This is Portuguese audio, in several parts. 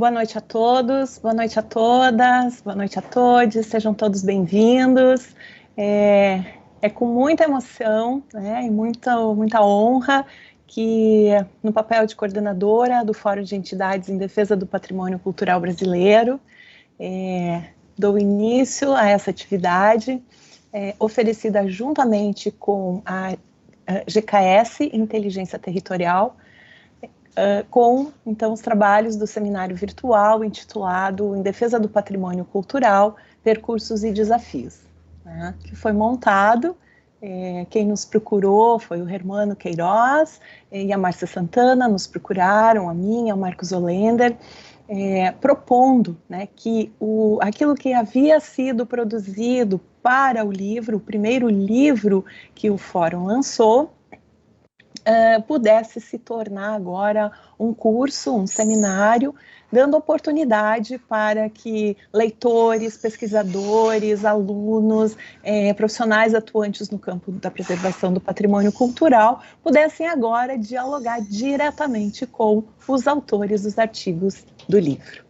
Boa noite a todos, boa noite a todas, boa noite a todos, sejam todos bem-vindos. É com muita emoção, né, e muita honra que, no papel de coordenadora do Fórum de Entidades em Defesa do Patrimônio Cultural Brasileiro, dou início a essa atividade, oferecida juntamente com a GKS Inteligência Territorial, com, então, os trabalhos do seminário virtual intitulado Em Defesa do Patrimônio Cultural, Percursos e Desafios, né, que foi montado, quem nos procurou foi o Hermano Queiroz e a Márcia Santana, nos procuraram, a mim, o Marcos Olender, propondo, né, que aquilo que havia sido produzido para o livro, o primeiro livro que o Fórum lançou, pudesse se tornar agora um curso, um seminário, dando oportunidade para que leitores, pesquisadores, alunos, profissionais atuantes no campo da preservação do patrimônio cultural pudessem agora dialogar diretamente com os autores dos artigos do livro.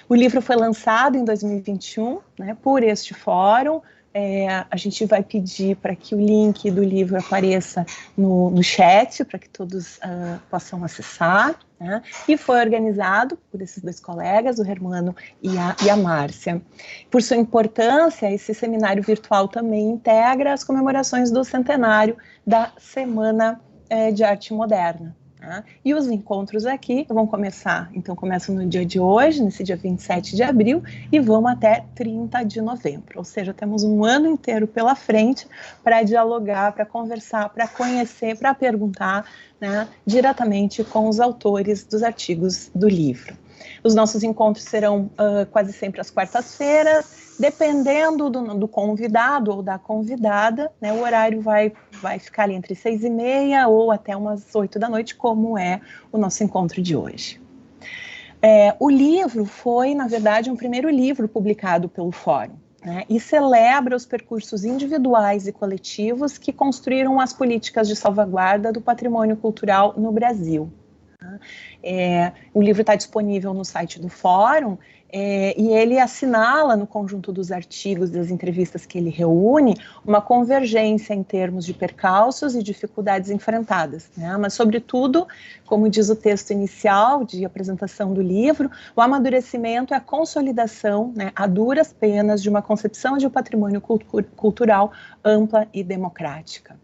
O livro foi lançado em 2021, né, por este fórum. A gente vai pedir para que o link do livro apareça no chat, para que todos possam acessar, né? E foi organizado por esses dois colegas, o Hermano e a Márcia. Por sua importância, esse seminário virtual também integra as comemorações do centenário da Semana de Arte Moderna. E os encontros aqui vão começam no dia de hoje, nesse dia 27 de abril, e vão até 30 de novembro, ou seja, temos um ano inteiro pela frente para dialogar, para conversar, para conhecer, para perguntar, né, diretamente com os autores dos artigos do livro. Os nossos encontros serão quase sempre às quartas-feiras, dependendo do convidado ou da convidada, né, o horário vai ficar ali entre 6h30 ou até umas 8 da noite, como é o nosso encontro de hoje. O livro foi, na verdade, um primeiro livro publicado pelo Fórum, né, e celebra os percursos individuais e coletivos que construíram as políticas de salvaguarda do patrimônio cultural no Brasil. O livro está disponível no site do Fórum, e ele assinala, no conjunto dos artigos, das entrevistas que ele reúne, uma convergência em termos de percalços e dificuldades enfrentadas, né? Mas, sobretudo, como diz o texto inicial de apresentação do livro, o amadurecimento é a consolidação, né, a duras penas, de uma concepção de um patrimônio cultural ampla e democrática.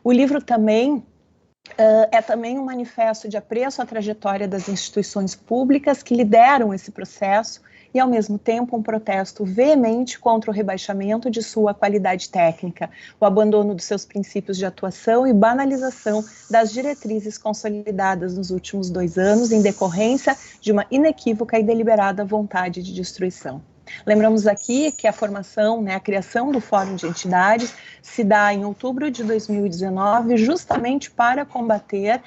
O livro também é também um manifesto de apreço à trajetória das instituições públicas que lideram esse processo e, ao mesmo tempo, um protesto veemente contra o rebaixamento de sua qualidade técnica, o abandono dos seus princípios de atuação e banalização das diretrizes consolidadas nos últimos 2 anos em decorrência de uma inequívoca e deliberada vontade de destruição. Lembramos aqui que a formação, né, a criação do Fórum de Entidades se dá em outubro de 2019, justamente para combater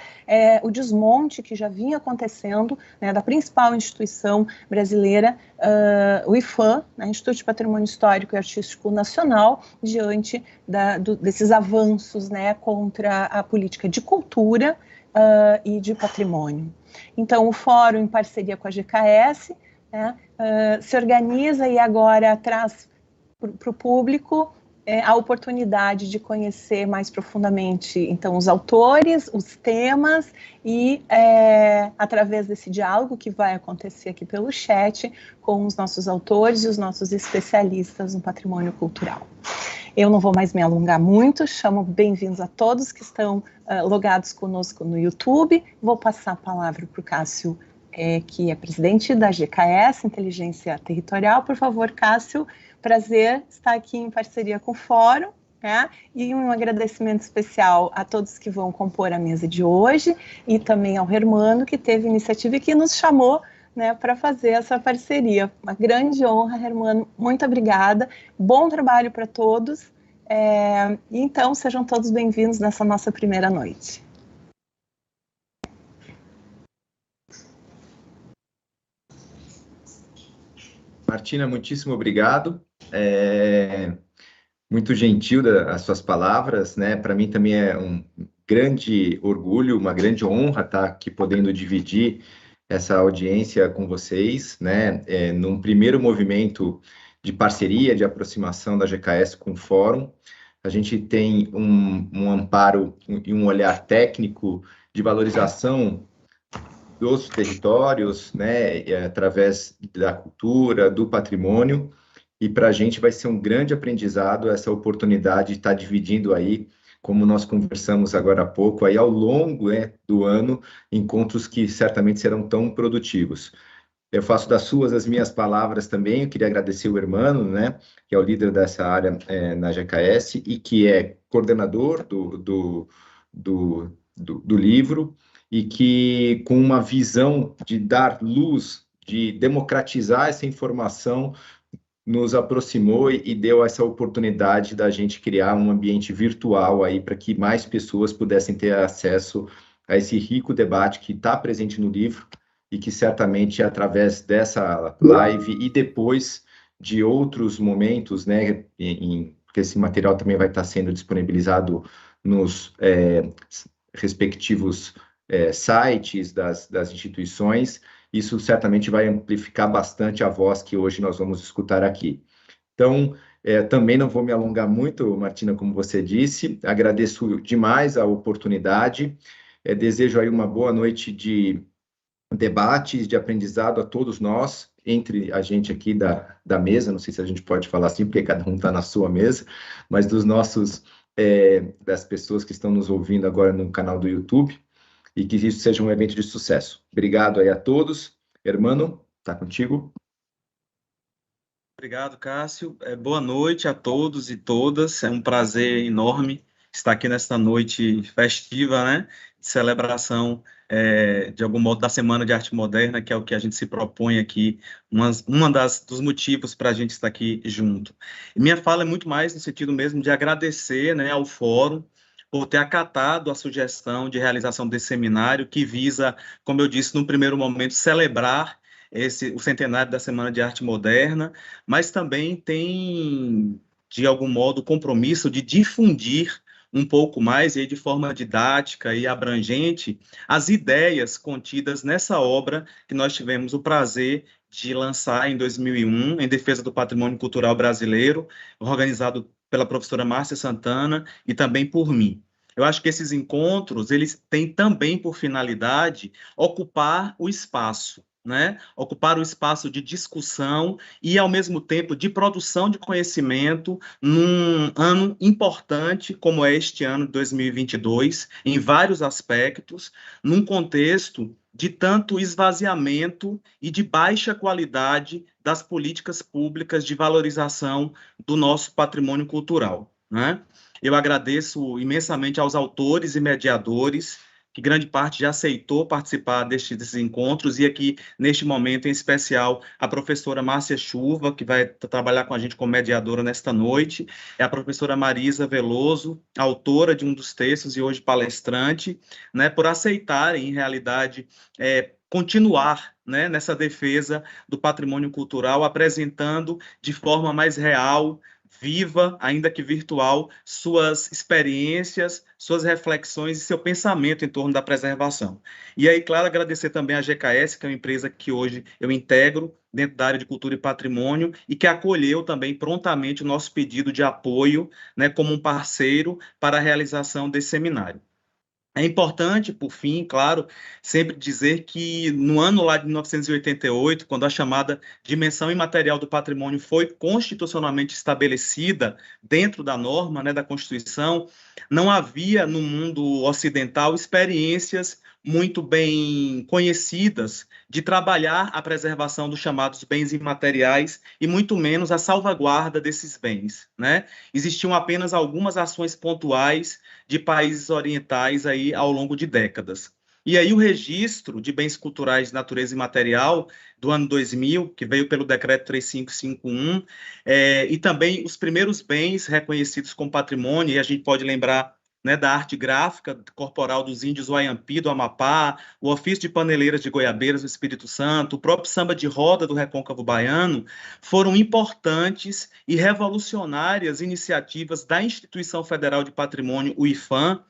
o desmonte que já vinha acontecendo, né, da principal instituição brasileira, o IPHAN, né, Instituto de Patrimônio Histórico e Artístico Nacional, diante desses avanços, né, contra a política de cultura e de patrimônio. Então, o Fórum, em parceria com a GKS, né, se organiza e agora traz para o público a oportunidade de conhecer mais profundamente, então, os autores, os temas e, através desse diálogo que vai acontecer aqui pelo chat, com os nossos autores e os nossos especialistas no patrimônio cultural. Eu não vou mais me alongar muito, chamo bem-vindos a todos que estão logados conosco no YouTube. Vou passar a palavra para o Cássio, que é presidente da GKS, Inteligência Territorial. Por favor, Cássio, prazer estar aqui em parceria com o Fórum, né? E um agradecimento especial a todos que vão compor a mesa de hoje e também ao Hermano, que teve iniciativa e que nos chamou, né, para fazer essa parceria. Uma grande honra, Hermano, muito obrigada, bom trabalho para todos, então sejam todos bem-vindos nessa nossa primeira noite. Martina, muitíssimo obrigado. Muito gentil as suas palavras, né? Para mim também é um grande orgulho, uma grande honra estar aqui podendo dividir essa audiência com vocês, né? Num primeiro movimento de parceria, de aproximação da GKS com o Fórum. A gente tem um amparo e um olhar técnico de valorização dos territórios, né, através da cultura, do patrimônio, e para a gente vai ser um grande aprendizado essa oportunidade de estar dividindo aí, como nós conversamos agora há pouco, aí ao longo, do ano, encontros que certamente serão tão produtivos. Eu faço das suas as minhas palavras também. Eu queria agradecer o Hermano, né, que é o líder dessa área na GKS e que é coordenador do livro, e que, com uma visão de dar luz, de democratizar essa informação, nos aproximou e deu essa oportunidade da gente criar um ambiente virtual aí para que mais pessoas pudessem ter acesso a esse rico debate que está presente no livro e que certamente através dessa live e depois de outros momentos, né, porque esse material também vai estar sendo disponibilizado nos respectivos sites das instituições, isso certamente vai amplificar bastante a voz que hoje nós vamos escutar aqui. Então, também não vou me alongar muito, Martina, como você disse, agradeço demais a oportunidade, desejo aí uma boa noite de debates, de aprendizado a todos nós, entre a gente aqui da mesa, não sei se a gente pode falar assim, porque cada um está na sua mesa, mas dos nossos, das pessoas que estão nos ouvindo agora no canal do YouTube, e que isso seja um evento de sucesso. Obrigado aí a todos. Hermano, está contigo. Obrigado, Cássio. Boa noite a todos e todas. É um prazer enorme estar aqui nesta noite festiva, né? De celebração, de algum modo, da Semana de Arte Moderna, que é o que a gente se propõe aqui, dos motivos para a gente estar aqui junto. E minha fala é muito mais no sentido mesmo de agradecer, né, ao Fórum por ter acatado a sugestão de realização desse seminário, que visa, como eu disse, num primeiro momento, celebrar o centenário da Semana de Arte Moderna, mas também tem, de algum modo, o compromisso de difundir um pouco mais, e aí de forma didática e abrangente, as ideias contidas nessa obra que nós tivemos o prazer de lançar em 2001, em defesa do patrimônio cultural brasileiro, organizado pela professora Márcia Santana e também por mim. Eu acho que esses encontros, eles têm também por finalidade ocupar o espaço, né? Ocupar o espaço de discussão e, ao mesmo tempo, de produção de conhecimento num ano importante, como é este ano de 2022, em vários aspectos, num contexto de tanto esvaziamento e de baixa qualidade das políticas públicas de valorização do nosso patrimônio cultural, né? Eu agradeço imensamente aos autores e mediadores, que grande parte já aceitou participar destes encontros, e aqui, neste momento, em especial, a professora Márcia Chuva, que vai trabalhar com a gente como mediadora nesta noite, é a professora Marisa Veloso, autora de um dos textos e hoje palestrante, né, por aceitarem, em realidade, continuar, né, nessa defesa do patrimônio cultural, apresentando de forma mais real, viva, ainda que virtual, suas experiências, suas reflexões e seu pensamento em torno da preservação. E aí, claro, agradecer também à GKS, que é uma empresa que hoje eu integro dentro da área de cultura e patrimônio e que acolheu também prontamente o nosso pedido de apoio, né, como um parceiro para a realização desse seminário. É importante, por fim, claro, sempre dizer que no ano lá de 1988, quando a chamada dimensão imaterial do patrimônio foi constitucionalmente estabelecida dentro da norma, né, da Constituição, não havia no mundo ocidental experiências muito bem conhecidas de trabalhar a preservação dos chamados bens imateriais e muito menos a salvaguarda desses bens, né? Existiam apenas algumas ações pontuais de países orientais aí ao longo de décadas. E aí o registro de bens culturais de natureza imaterial do ano 2000, que veio pelo decreto 3551, e também os primeiros bens reconhecidos como patrimônio, e a gente pode lembrar, né, da arte gráfica corporal dos índios Wayampi, do Amapá, o ofício de paneleiras de Goiabeiras, do Espírito Santo, o próprio samba de roda do Recôncavo Baiano, foram importantes e revolucionárias iniciativas da Instituição Federal de Patrimônio, o IPHAM,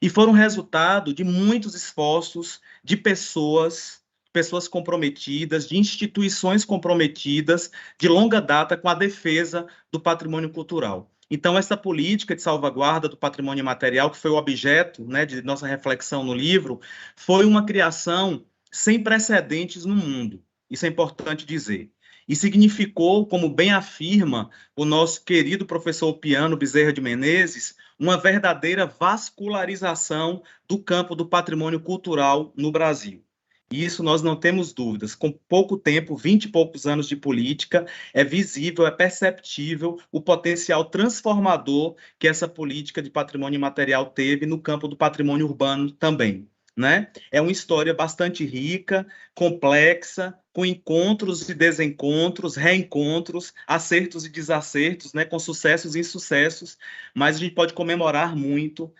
e foram resultado de muitos esforços de pessoas pessoas comprometidas, de instituições comprometidas de longa data com a defesa do patrimônio cultural. Então, essa política de salvaguarda do patrimônio imaterial, que foi o objeto, né, de nossa reflexão no livro, foi uma criação sem precedentes no mundo. Isso é importante dizer. E significou, como bem afirma o nosso querido professor Piano Bezerra de Menezes, uma verdadeira vascularização do campo do patrimônio cultural no Brasil. E isso nós não temos dúvidas. Com pouco tempo, 20 e poucos anos de política, é visível, é perceptível o potencial transformador que essa política de patrimônio imaterial teve no campo do patrimônio urbano também, né? É uma história bastante rica, complexa, com encontros e desencontros, reencontros, acertos e desacertos, né, com sucessos e insucessos, mas a gente pode comemorar muito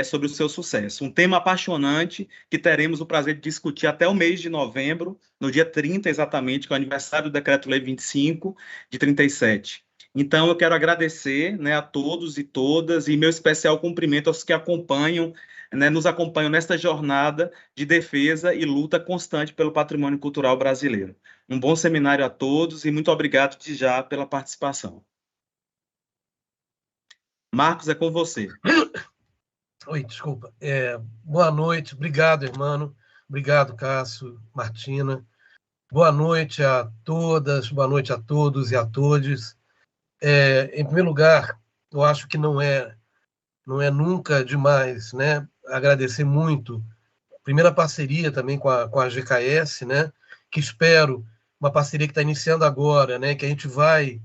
sobre o seu sucesso. Um tema apaixonante que teremos o prazer de discutir até o mês de novembro, no dia 30 exatamente, que é o aniversário do Decreto-Lei 25 de 37. Então, eu quero agradecer, né, a todos e todas, e meu especial cumprimento aos que acompanham, né, nos acompanham nesta jornada de defesa e luta constante pelo patrimônio cultural brasileiro. Um bom seminário a todos e muito obrigado de já pela participação. Marcos, é com você. Oi, desculpa. Boa noite, obrigado, irmão. Obrigado, Cássio, Martina. Boa noite a todas, boa noite a todos e a todes. Em primeiro lugar, eu acho que não é nunca demais, né, agradecer muito a primeira parceria também com a GKS, né, que espero, uma parceria que está iniciando agora, né, que a gente vai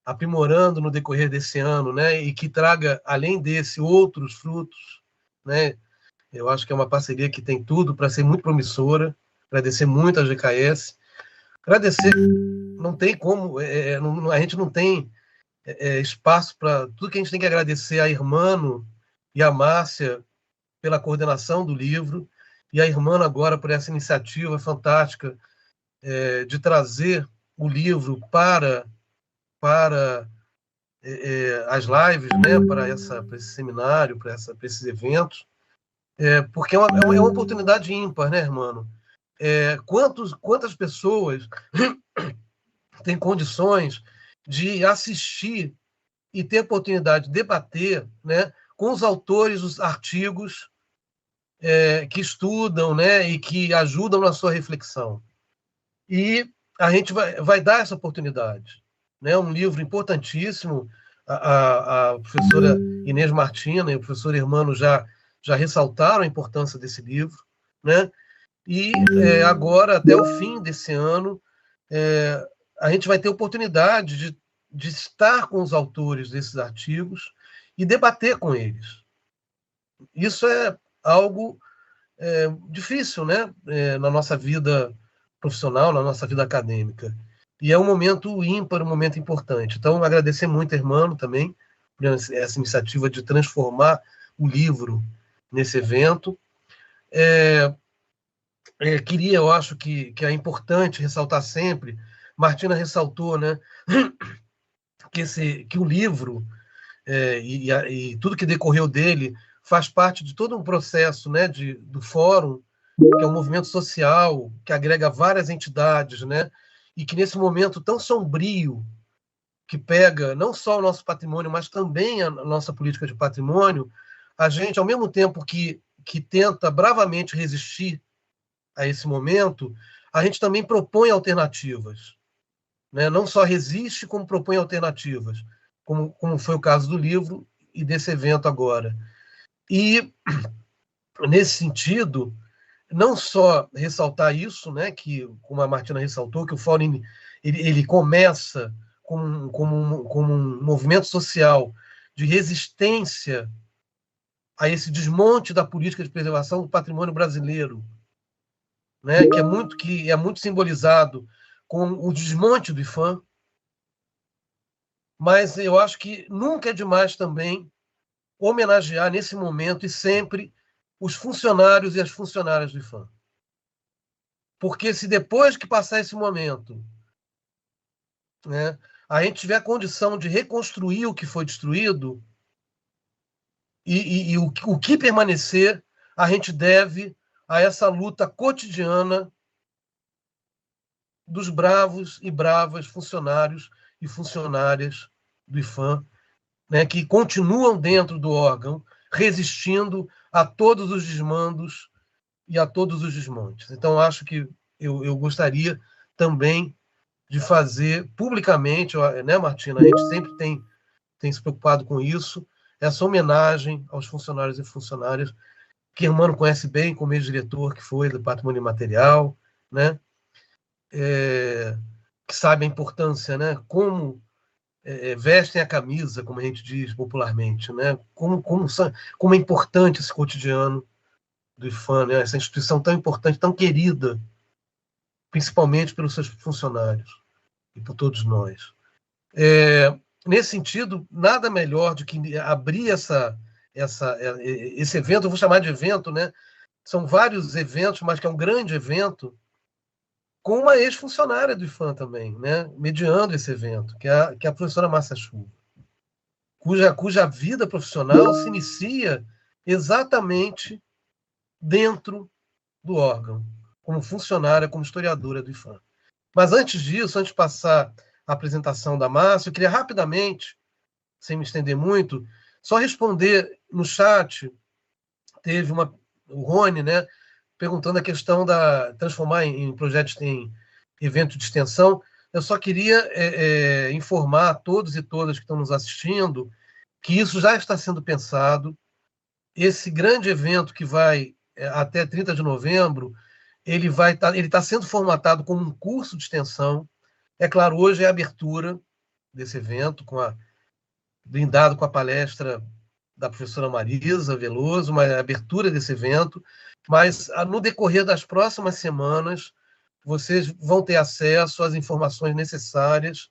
aprimorando no decorrer desse ano, né, e que traga, além desse, outros frutos, né. Eu acho que é uma parceria que tem tudo para ser muito promissora. Agradecer muito a GKS. Agradecer, não tem como, a gente não tem espaço para tudo que a gente tem que agradecer a Irmano e a Márcia pela coordenação do livro, e a Irmano agora por essa iniciativa fantástica de trazer o livro para as lives, né, para esse seminário, para esses eventos, porque é uma oportunidade ímpar, né, Irmano? Quantas pessoas têm condições de assistir e ter a oportunidade de debater, né, com os autores dos artigos que estudam, né, e que ajudam na sua reflexão. E a gente vai dar essa oportunidade. Né, um livro importantíssimo. A professora Inês Martina e o professor Hermano já ressaltaram a importância desse livro. Né, e agora, até o fim desse ano, a gente vai ter oportunidade de estar com os autores desses artigos e debater com eles. Isso é algo difícil, né? Na nossa vida profissional, na nossa vida acadêmica. E é um momento ímpar, um momento importante. Então, agradecer muito, Hermano, também, por essa iniciativa de transformar o livro nesse evento. Queria, eu acho que é importante ressaltar sempre, Martina ressaltou, né, que o livro e tudo que decorreu dele faz parte de todo um processo, né, do Fórum, que é um movimento social que agrega várias entidades, né, e que nesse momento tão sombrio, que pega não só o nosso patrimônio, mas também a nossa política de patrimônio, a gente, ao mesmo tempo que tenta bravamente resistir a esse momento, a gente também propõe alternativas. Né? Não só resiste, como propõe alternativas, como foi o caso do livro e desse evento agora. E, nesse sentido, não só ressaltar isso, né, que, como a Martina ressaltou, que o Fórum ele começa como um movimento social de resistência a esse desmonte da política de preservação do patrimônio brasileiro, né, que é muito simbolizado com o desmonte do IPHAN, mas eu acho que nunca é demais também homenagear nesse momento e sempre os funcionários e as funcionárias do IPHAN. Porque se depois que passar esse momento, né, a gente tiver a condição de reconstruir o que foi destruído e o que permanecer, a gente deve a essa luta cotidiana dos bravos e bravas funcionários e funcionárias do IPHAN, né, que continuam dentro do órgão, resistindo a todos os desmandos e a todos os desmontes. Então, acho que eu gostaria também de fazer publicamente, né, Martina? A gente sempre tem se preocupado com isso, essa homenagem aos funcionários e funcionárias que Hermano conhece bem como ex-diretor que foi do Patrimônio Imaterial, né? Que sabe a importância, né? Como vestem a camisa, como a gente diz popularmente, né? Como é importante esse cotidiano do IPHAN, né? Essa instituição tão importante, tão querida, principalmente pelos seus funcionários e por todos nós. Nesse sentido, nada melhor do que abrir esse evento, eu vou chamar de evento, né? São vários eventos, mas que é um grande evento, com uma ex-funcionária do IPHAN também, né? Mediando esse evento, que é a professora Márcia Chuva, cuja vida profissional se inicia exatamente dentro do órgão, como funcionária, como historiadora do IPHAN. Mas antes disso, antes de passar a apresentação da Márcia, eu queria rapidamente, sem me estender muito, só responder no chat. Teve o Rony, né, perguntando a questão da transformar em projetos em evento de extensão. Eu só queria informar a todos e todas que estão nos assistindo que isso já está sendo pensado. Esse grande evento que vai até 30 de novembro, ele está sendo formatado como um curso de extensão. É claro, hoje é a abertura desse evento, blindado com a palestra da professora Marisa Veloso, uma abertura desse evento, mas no decorrer das próximas semanas, vocês vão ter acesso às informações necessárias,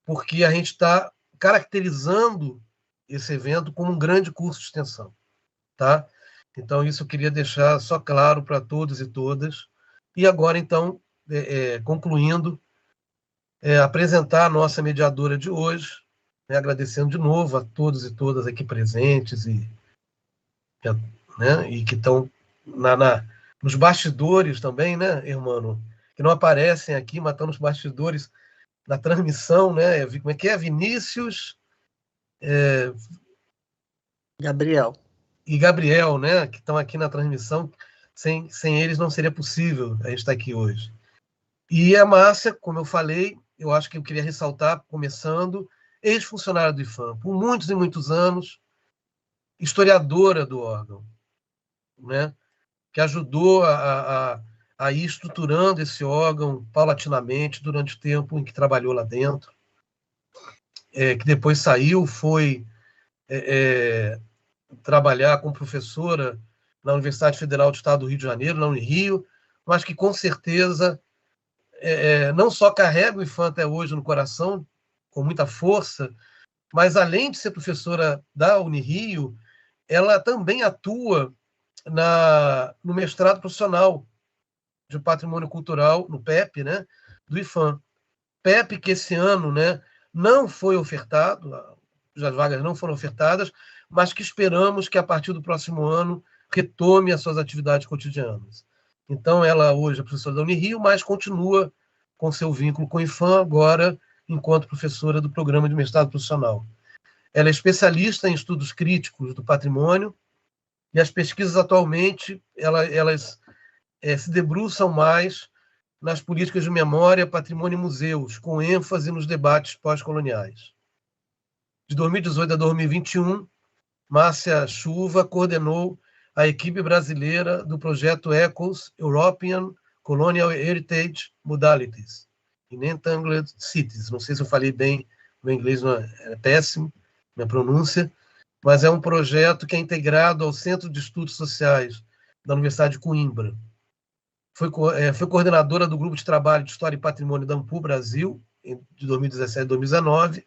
porque a gente está caracterizando esse evento como um grande curso de extensão, tá? Então, isso eu queria deixar só claro para todos e todas. E agora, então, concluindo, apresentar a nossa mediadora de hoje, né, agradecendo de novo a todos e todas aqui presentes né, e que estão nos bastidores também, né, Hermano? Que não aparecem aqui, mas estão nos bastidores da transmissão, né? Como é que é? Vinícius... Gabriel. E Gabriel, né, que estão aqui na transmissão. Sem eles não seria possível a gente estar aqui hoje. E a Márcia, como eu falei, eu acho que eu queria ressaltar, começando, ex-funcionária do IPHAN, por muitos e muitos anos, historiadora do órgão, né, que ajudou a ir estruturando esse órgão paulatinamente durante o tempo em que trabalhou lá dentro, que depois saiu, foi trabalhar como professora na Universidade Federal do Estado do Rio de Janeiro, na Unirio, mas que com certeza não só carrega o IPHAN até hoje no coração, com muita força, mas além de ser professora da Unirio, ela também atua no mestrado profissional de Patrimônio Cultural, no PEP, né, do IPHAN. PEP que esse ano, né, não foi ofertado, as vagas não foram ofertadas, mas que esperamos que a partir do próximo ano retome as suas atividades cotidianas. Então, ela hoje é professora da Unirio, mas continua com seu vínculo com o IPHAN, agora enquanto professora do programa de mestrado profissional. Ela é especialista em estudos críticos do patrimônio, e as pesquisas atualmente elas se debruçam mais nas políticas de memória, patrimônio e museus, com ênfase nos debates pós-coloniais. De 2018 a 2021, Márcia Chuva coordenou a equipe brasileira do projeto ECHOS, European Colonial Heritage Modalities, in Entangled Cities. Não sei se eu falei bem, meu inglês não é péssimo, minha pronúncia, mas é um projeto que é integrado ao Centro de Estudos Sociais da Universidade de Coimbra. Foi coordenadora do Grupo de Trabalho de História e Patrimônio da AMPU Brasil, de 2017 a 2019,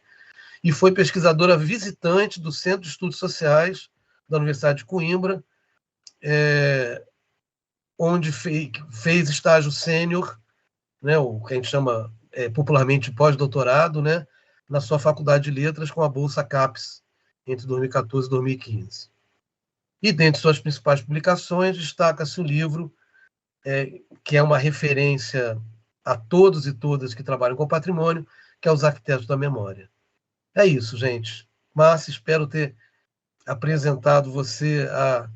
e foi pesquisadora visitante do Centro de Estudos Sociais da Universidade de Coimbra, onde fez estágio sênior, né, o que a gente chama popularmente de pós-doutorado, né, na sua Faculdade de Letras com a Bolsa CAPES, entre 2014 e 2015. E dentre suas principais publicações, destaca-se o livro, que é uma referência a todos e todas que trabalham com patrimônio, que é os arquitetos da memória. É isso, gente. Márcia, espero ter apresentado você à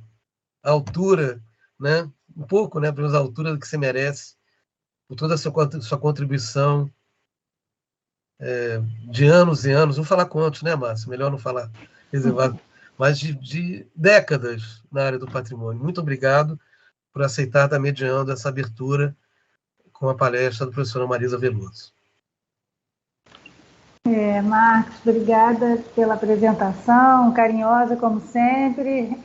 altura, né? Um pouco, né? Pela altura que você merece, por toda a sua contribuição de anos e anos. Não vou falar quantos, né, Márcia? Melhor não falar reservado, mas de décadas na área do patrimônio. Muito obrigado por aceitar estar mediando essa abertura com a palestra da professora Marisa Veloso. Marcos, obrigada pela apresentação, carinhosa como sempre.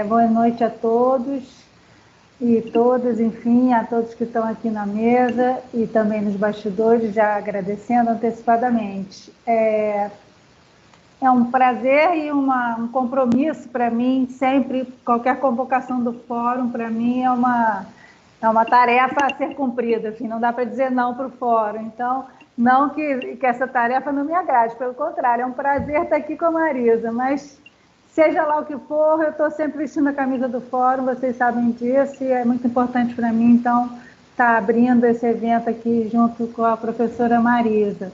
Boa noite a todos e todas, enfim, a todos que estão aqui na mesa e também nos bastidores, já agradecendo antecipadamente. É um prazer e um compromisso para mim, sempre, qualquer convocação do fórum, para mim, é uma tarefa a ser cumprida, assim, não dá para dizer não para o fórum. Então, não que essa tarefa não me agrade, pelo contrário, é um prazer estar aqui com a Marisa, mas seja lá o que for, eu estou sempre vestindo a camisa do fórum, vocês sabem disso, e é muito importante para mim, então, estar abrindo esse evento aqui junto com a professora Marisa.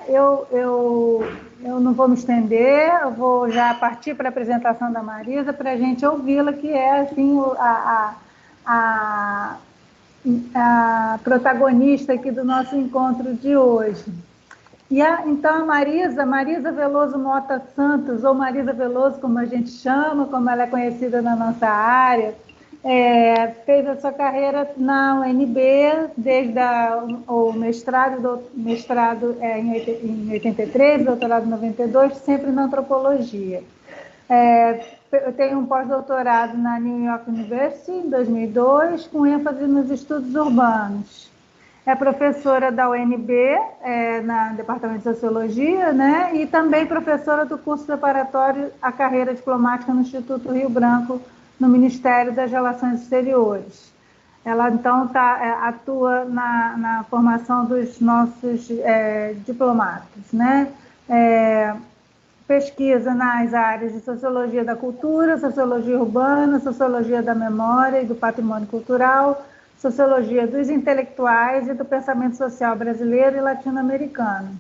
Eu não vou me estender, eu vou já partir para a apresentação da Marisa para a gente ouvi-la, que é assim, a protagonista aqui do nosso encontro de hoje. Então, a Marisa Veloso Mota Santos, ou Marisa Veloso, como a gente chama, como ela é conhecida na nossa área, fez a sua carreira na UNB, desde o mestrado em 83, doutorado em 92, sempre na antropologia. Eu tenho um pós-doutorado na New York University, em 2002, com ênfase nos estudos urbanos. É professora da UNB, no Departamento de Sociologia, né? E também professora do curso preparatório à carreira diplomática no Instituto Rio Branco, no Ministério das Relações Exteriores. Ela, então, atua na formação dos nossos diplomatas, né? Pesquisa nas áreas de sociologia da cultura, sociologia urbana, sociologia da memória e do patrimônio cultural, sociologia dos intelectuais e do pensamento social brasileiro e latino-americano.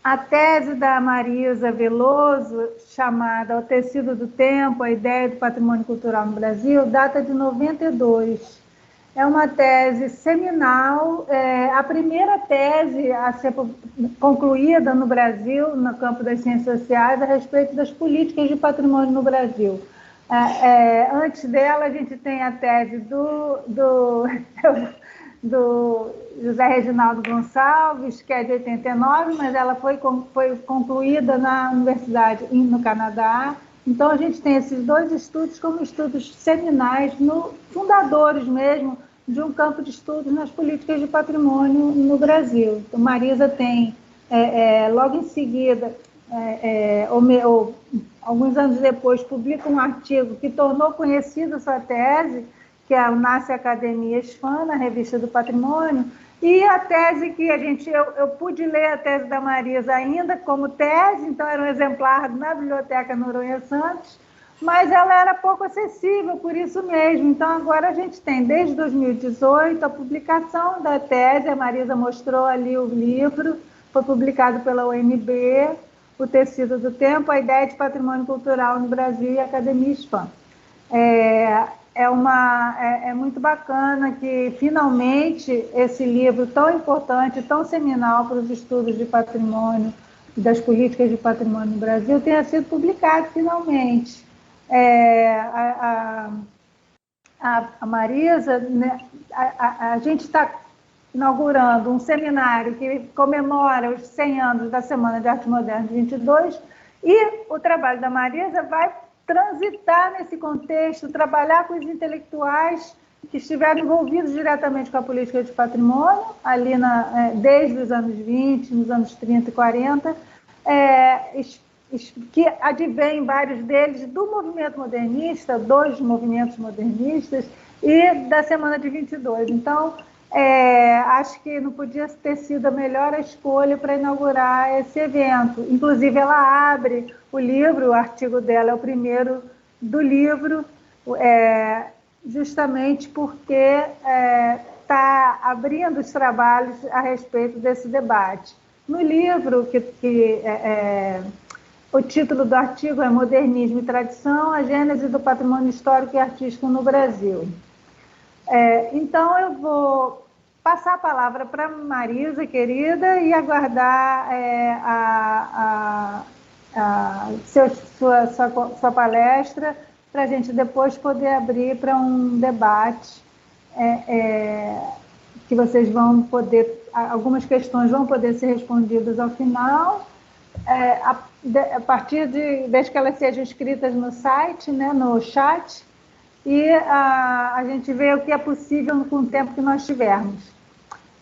A tese da Marisa Veloso, chamada O Tecido do Tempo, a ideia do patrimônio cultural no Brasil, data de 92. É uma tese seminal, a primeira tese a ser concluída no Brasil, no campo das ciências sociais, a respeito das políticas de patrimônio no Brasil. Antes dela, a gente tem a tese do José Reginaldo Gonçalves, que é de 89, mas ela foi concluída na universidade no Canadá. Então, a gente tem esses dois estudos como estudos seminais, fundadores mesmo, de um campo de estudos nas políticas de patrimônio no Brasil. Então, Marisa tem, logo em seguida, alguns anos depois, publica um artigo que tornou conhecida sua tese, que é o Nasce Academia SFAM, na Revista do Patrimônio, e a tese que eu pude ler a tese da Marisa ainda como tese, então era um exemplar na Biblioteca Noronha Santos, mas ela era pouco acessível, por isso mesmo. Então, agora a gente tem, desde 2018, a publicação da tese, a Marisa mostrou ali o livro, foi publicado pela UNB, O Tecido do Tempo, a ideia de patrimônio cultural no Brasil e a Academia SFAM. É muito bacana que, finalmente, esse livro tão importante, tão seminal para os estudos de patrimônio e das políticas de patrimônio no Brasil, tenha sido publicado, finalmente. A Marisa, né, a gente está inaugurando um seminário que comemora os 100 anos da Semana de Arte Moderna de 22, e o trabalho da Marisa vai transitar nesse contexto, trabalhar com os intelectuais que estiveram envolvidos diretamente com a política de patrimônio, ali desde os anos 20, nos anos 30 e 40, que advêm vários deles do movimento modernista, dos movimentos modernistas e da Semana de 22. Então, acho que não podia ter sido a melhor escolha para inaugurar esse evento. Inclusive, ela abre o livro, o artigo dela é o primeiro do livro, justamente porque está abrindo os trabalhos a respeito desse debate. No livro, o título do artigo é Modernismo e Tradição, a Gênese do Patrimônio Histórico e Artístico no Brasil. Então, eu vou passar a palavra para Marisa, querida, e aguardar sua palestra, para a gente depois poder abrir para um debate que vocês vão poder, algumas questões vão poder ser respondidas ao final, a partir desde que elas sejam escritas no site, né, no chat, e a gente vê o que é possível com o tempo que nós tivermos.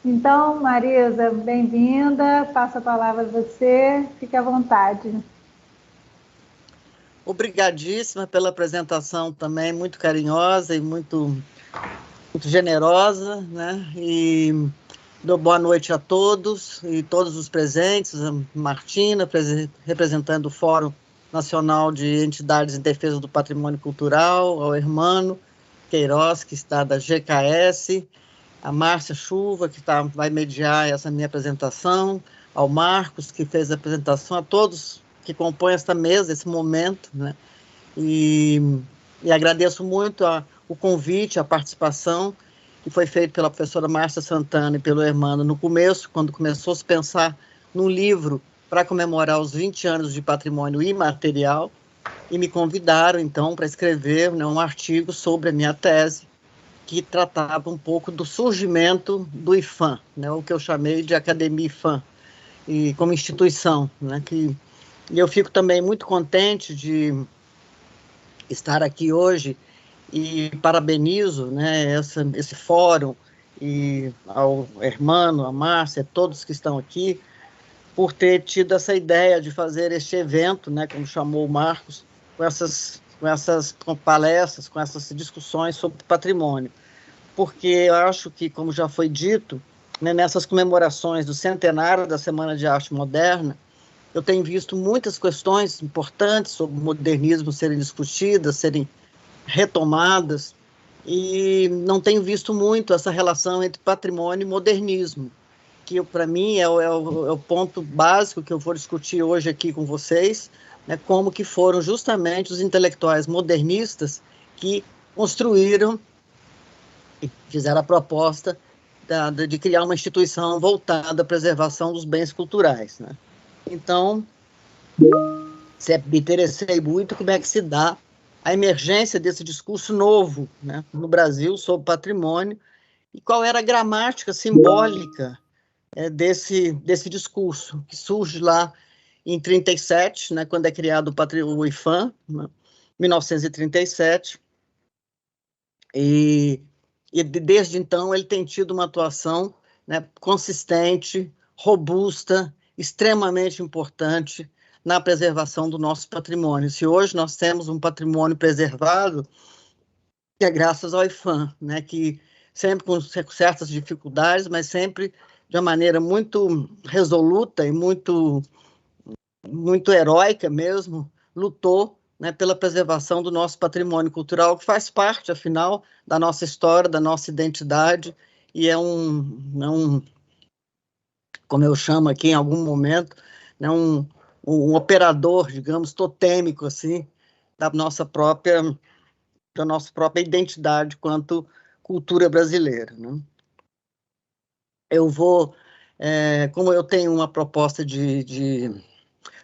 Então, Marisa, bem-vinda, passo a palavra a você, fique à vontade. Obrigadíssima pela apresentação também, muito carinhosa e muito generosa, né? E dou boa noite a todos e todos os presentes, a Martina, representando o Fórum Nacional de Entidades em Defesa do Patrimônio Cultural, ao Hermano Queiroz, que está da GKS, a Márcia Chuva, que vai mediar essa minha apresentação, ao Marcos, que fez a apresentação, a todos que compõem esta mesa, esse momento, né? E agradeço muito o convite, a participação, que foi feito pela professora Márcia Santana e pelo Hermano no começo, quando começou a se pensar num livro para comemorar os 20 anos de patrimônio imaterial, e me convidaram, então, para escrever, né, um artigo sobre a minha tese, que tratava um pouco do surgimento do IPHAN, né, o que eu chamei de Academia IPHAN, e como instituição, né, e eu fico também muito contente de estar aqui hoje e parabenizo, né, esse fórum e ao Hermano, a Márcia, todos que estão aqui, por ter tido essa ideia de fazer este evento, né, como chamou o Marcos, com essas palestras, com essas discussões sobre patrimônio. Porque eu acho que, como já foi dito, né, nessas comemorações do centenário da Semana de Arte Moderna, eu tenho visto muitas questões importantes sobre o modernismo serem discutidas, serem retomadas, e não tenho visto muito essa relação entre patrimônio e modernismo, que para mim é o ponto básico que eu vou discutir hoje aqui com vocês, né, como que foram justamente os intelectuais modernistas que construíram e fizeram a proposta de criar uma instituição voltada à preservação dos bens culturais, né? Então, sempre me interessei muito como é que se dá a emergência desse discurso novo, né, no Brasil sobre patrimônio, e qual era a gramática simbólica desse discurso, que surge lá em 1937, né, quando é criado o IPHAN, né, 1937, e desde então ele tem tido uma atuação, né, consistente, robusta, extremamente importante na preservação do nosso patrimônio. Se hoje nós temos um patrimônio preservado, é graças ao IPHAN, né, que sempre com certas dificuldades, mas sempre de uma maneira muito resoluta e muito heróica mesmo, lutou, né, pela preservação do nosso patrimônio cultural, que faz parte, afinal, da nossa história, da nossa identidade, e é um como eu chamo aqui em algum momento, né, um operador, digamos, totêmico, assim, da nossa própria identidade quanto cultura brasileira, né? Eu vou, como eu tenho uma proposta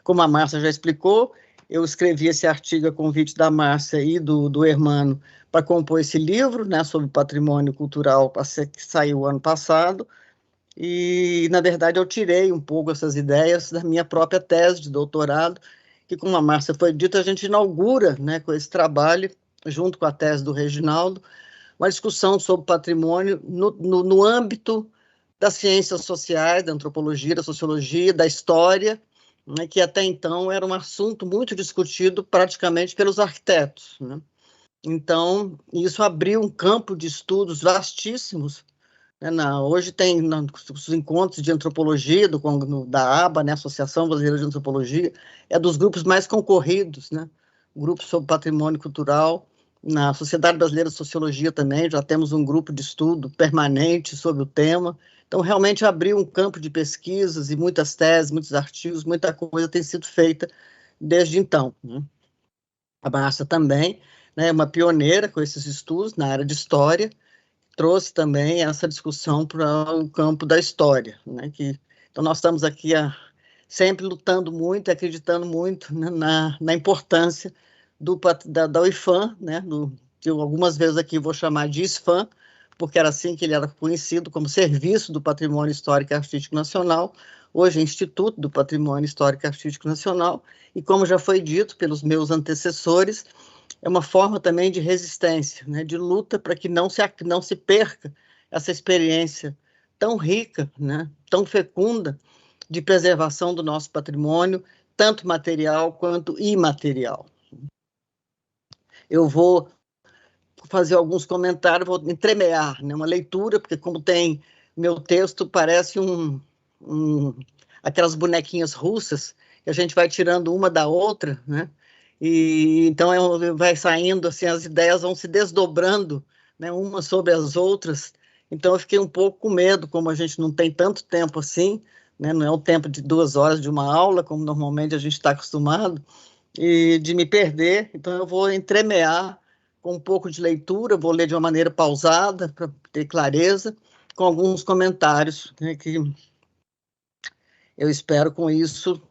como a Márcia já explicou, eu escrevi esse artigo a convite da Márcia e do Hermano para compor esse livro, né, sobre patrimônio cultural, que saiu ano passado, e, na verdade, eu tirei um pouco essas ideias da minha própria tese de doutorado, que, como a Márcia foi dito, a gente inaugura, né, com esse trabalho, junto com a tese do Reginaldo, uma discussão sobre patrimônio no âmbito das ciências sociais, da antropologia, da sociologia, da história, né, que até então era um assunto muito discutido praticamente pelos arquitetos, né? Então, isso abriu um campo de estudos vastíssimos, né? Hoje tem os encontros de antropologia da ABA, né, Associação Brasileira de Antropologia, é dos grupos mais concorridos, né? Grupos sobre patrimônio cultural Na Sociedade Brasileira de Sociologia também já temos um grupo de estudo permanente sobre o tema. Então, realmente abriu um campo de pesquisas e muitas teses, muitos artigos, muita coisa tem sido feita desde então, né? A Márcia também, né, é uma pioneira com esses estudos na área de história, trouxe também essa discussão para o campo da história, né? Então, nós estamos aqui sempre lutando muito, acreditando muito, né, na importância da UIFAM, né, que eu algumas vezes aqui vou chamar de ISFAM, porque era assim que ele era conhecido, como Serviço do Patrimônio Histórico e Artístico Nacional, hoje é Instituto do Patrimônio Histórico e Artístico Nacional, e como já foi dito pelos meus antecessores, é uma forma também de resistência, né, de luta para que não se perca essa experiência tão rica, né, tão fecunda, de preservação do nosso patrimônio, tanto material quanto imaterial. Eu vou fazer alguns comentários, vou entremear, né, uma leitura, porque como tem meu texto, parece aquelas bonequinhas russas, que a gente vai tirando uma da outra, né, e então vai saindo, assim, as ideias vão se desdobrando, né, umas sobre as outras, então eu fiquei um pouco com medo, como a gente não tem tanto tempo assim, né, não é o tempo de 2 horas de uma aula, como normalmente a gente está acostumado, e de me perder, então eu vou entremear com um pouco de leitura, vou ler de uma maneira pausada, para ter clareza, com alguns comentários, né, que eu espero com isso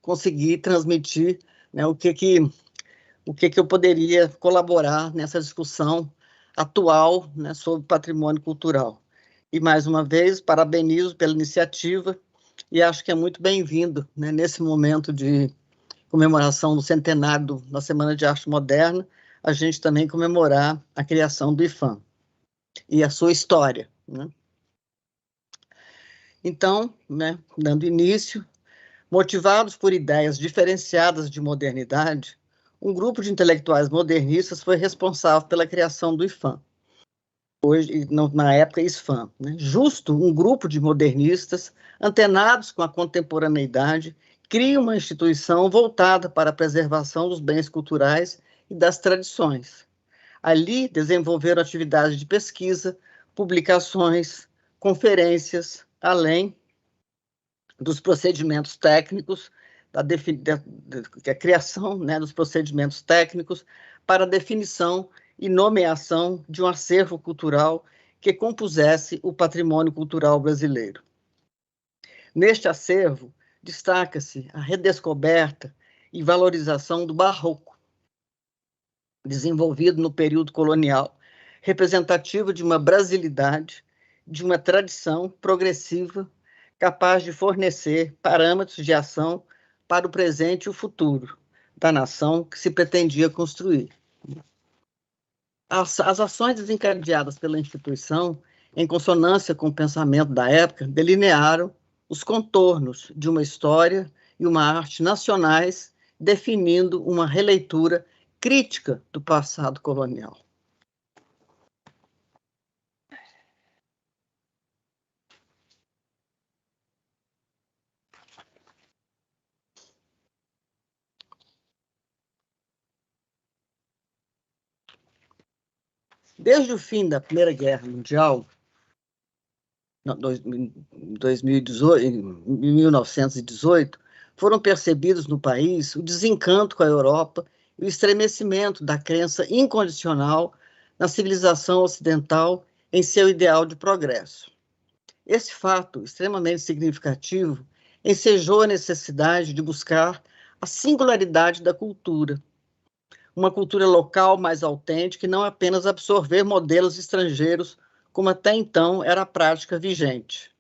conseguir transmitir, né, o que eu poderia colaborar nessa discussão atual, né, sobre patrimônio cultural. E, mais uma vez, parabenizo pela iniciativa e acho que é muito bem-vindo, né, nesse momento de comemoração do centenário da Semana de Arte Moderna, a gente também comemorar a criação do IFAM e a sua história, né? Então, né, dando início, motivados por ideias diferenciadas de modernidade, um grupo de intelectuais modernistas foi responsável pela criação do IFAM, hoje, na época, ISFAM, né? Justo um grupo de modernistas antenados com a contemporaneidade cria uma instituição voltada para a preservação dos bens culturais e das tradições. Ali desenvolveram atividades de pesquisa, publicações, conferências, além dos procedimentos técnicos, da criação, né, dos procedimentos técnicos para a definição e nomeação de um acervo cultural que compusesse o patrimônio cultural brasileiro. Neste acervo, destaca-se a redescoberta e valorização do barroco, desenvolvido no período colonial, representativo de uma brasilidade, de uma tradição progressiva, capaz de fornecer parâmetros de ação para o presente e o futuro da nação que se pretendia construir. As ações desencadeadas pela instituição, em consonância com o pensamento da época, delinearam os contornos de uma história e uma arte nacionais, definindo uma releitura crítica do passado colonial. Desde o fim da Primeira Guerra Mundial, em 1918, foram percebidos no país o desencanto com a Europa e o estremecimento da crença incondicional na civilização ocidental em seu ideal de progresso. Esse fato, extremamente significativo, ensejou a necessidade de buscar a singularidade da cultura, uma cultura local mais autêntica e não apenas absorver modelos estrangeiros, como até então era a prática vigente.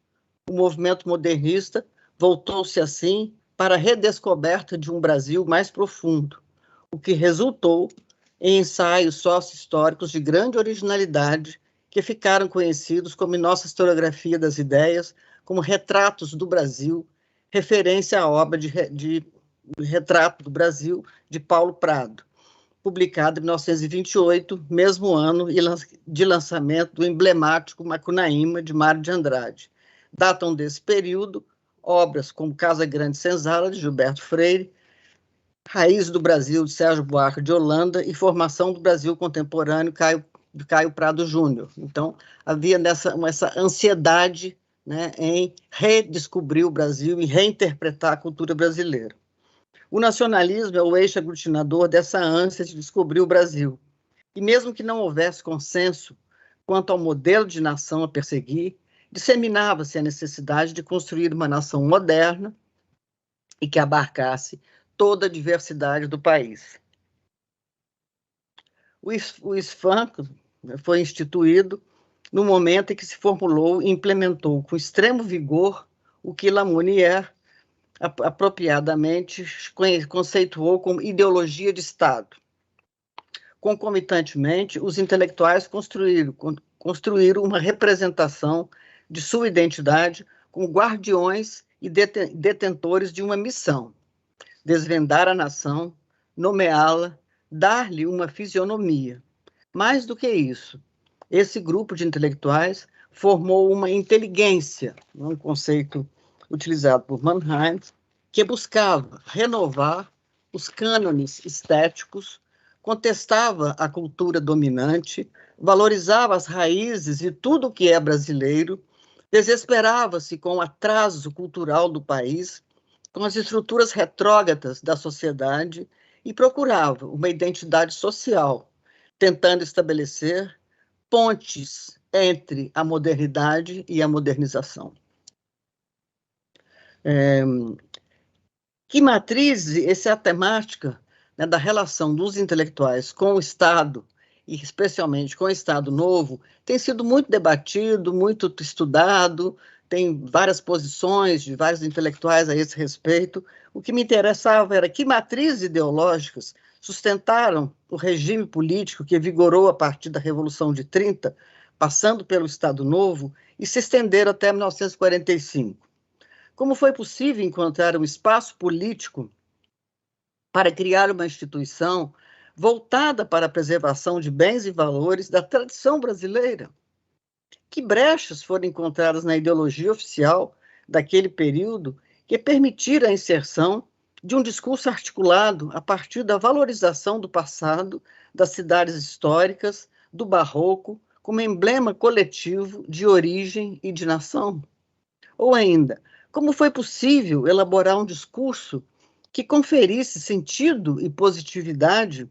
O movimento modernista voltou-se, assim, para a redescoberta de um Brasil mais profundo, o que resultou em ensaios sócio-históricos de grande originalidade que ficaram conhecidos como Nossa Historiografia das Ideias, como Retratos do Brasil, referência à obra de Retrato do Brasil, de Paulo Prado, publicado em 1928, mesmo ano de lançamento do emblemático Macunaíma, de Mário de Andrade. Datam desse período obras como Casa Grande Senzala, de Gilberto Freire, Raiz do Brasil, de Sérgio Buarque de Holanda, e Formação do Brasil Contemporâneo, Caio Prado Júnior. Então, havia essa ansiedade, né, em redescobrir o Brasil e reinterpretar a cultura brasileira. O nacionalismo é o eixo aglutinador dessa ânsia de descobrir o Brasil. E mesmo que não houvesse consenso quanto ao modelo de nação a perseguir, disseminava-se a necessidade de construir uma nação moderna e que abarcasse toda a diversidade do país. O ISFAM foi instituído no momento em que se formulou e implementou com extremo vigor o que Lamonnière apropriadamente conceituou como ideologia de Estado. Concomitantemente, os intelectuais construíram uma representação de sua identidade como guardiões e detentores de uma missão: desvendar a nação, nomeá-la, dar-lhe uma fisionomia. Mais do que isso, esse grupo de intelectuais formou uma inteligência, um conceito utilizado por Mannheim, que buscava renovar os cânones estéticos, contestava a cultura dominante, valorizava as raízes e tudo o que é brasileiro, desesperava-se com o atraso cultural do país, com as estruturas retrógradas da sociedade e procurava uma identidade social, tentando estabelecer pontes entre a modernidade e a modernização. Que matriz essa temática, né, da relação dos intelectuais com o Estado, e especialmente com o Estado Novo, tem sido muito debatido, muito estudado, tem várias posições de vários intelectuais a esse respeito. O que me interessava era que matrizes ideológicas sustentaram o regime político que vigorou a partir da Revolução de 30, passando pelo Estado Novo, e se estenderam até 1945. Como foi possível encontrar um espaço político para criar uma instituição voltada para a preservação de bens e valores da tradição brasileira? Que brechas foram encontradas na ideologia oficial daquele período que permitiram a inserção de um discurso articulado a partir da valorização do passado, das cidades históricas, do barroco, como emblema coletivo de origem e de nação? Ou ainda, como foi possível elaborar um discurso que conferisse sentido e positividade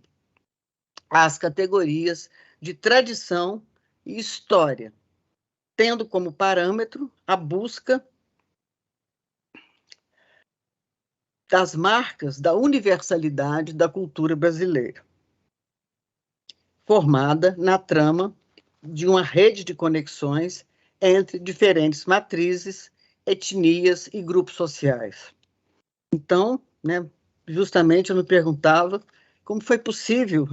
às categorias de tradição e história, tendo como parâmetro a busca das marcas da universalidade da cultura brasileira, formada na trama de uma rede de conexões entre diferentes matrizes, etnias e grupos sociais. Então, né, justamente eu me perguntava como foi possível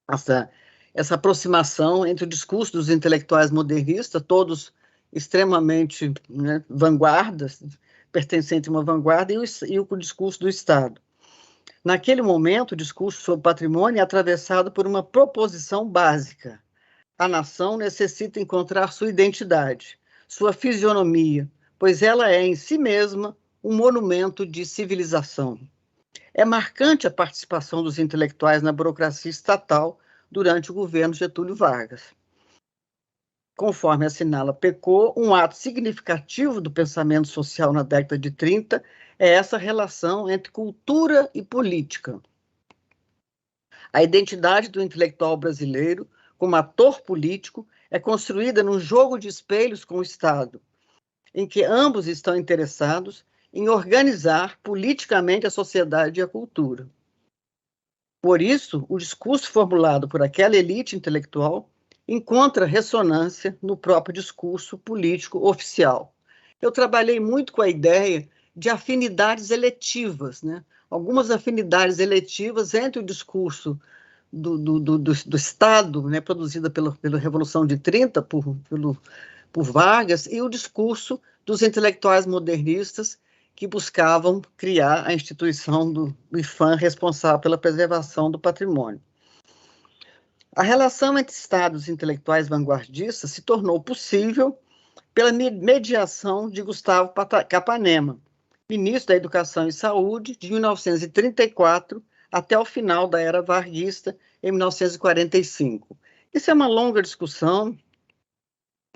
essa aproximação entre o discurso dos intelectuais modernistas, todos extremamente, né, vanguardas, pertencentes a uma vanguarda, e o discurso do Estado. Naquele momento, o discurso sobre patrimônio é atravessado por uma proposição básica: a nação necessita encontrar sua identidade, sua fisionomia, pois ela é, em si mesma, um monumento de civilização. É marcante a participação dos intelectuais na burocracia estatal durante o governo Getúlio Vargas. Conforme assinala Pecot, um ato significativo do pensamento social na década de 30 é essa relação entre cultura e política. A identidade do intelectual brasileiro, como ator político, é construída num jogo de espelhos com o Estado, em que ambos estão interessados em organizar politicamente a sociedade e a cultura. Por isso, o discurso formulado por aquela elite intelectual encontra ressonância no próprio discurso político oficial. Eu trabalhei muito com a ideia de afinidades eletivas, né? Algumas afinidades eletivas entre o discurso do Estado, né, produzida pela Revolução de 30, por Vargas, e o discurso dos intelectuais modernistas que buscavam criar a instituição do IPHAN responsável pela preservação do patrimônio. A relação entre estados intelectuais vanguardistas se tornou possível pela mediação de Gustavo Capanema, ministro da Educação e Saúde, de 1934 até o final da era varguista, em 1945. Isso é uma longa discussão,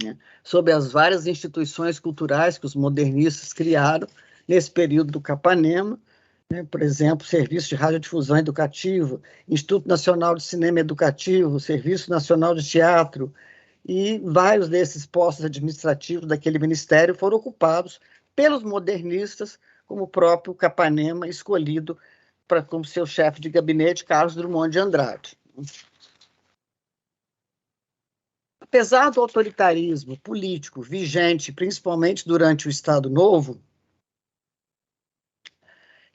né, sobre as várias instituições culturais que os modernistas criaram nesse período do Capanema, né, por exemplo, Serviço de Radiodifusão Educativa, Instituto Nacional de Cinema Educativo, Serviço Nacional de Teatro, e vários desses postos administrativos daquele ministério foram ocupados pelos modernistas, como o próprio Capanema, escolhido como seu chefe de gabinete, Carlos Drummond de Andrade. Apesar do autoritarismo político vigente, principalmente durante o Estado Novo,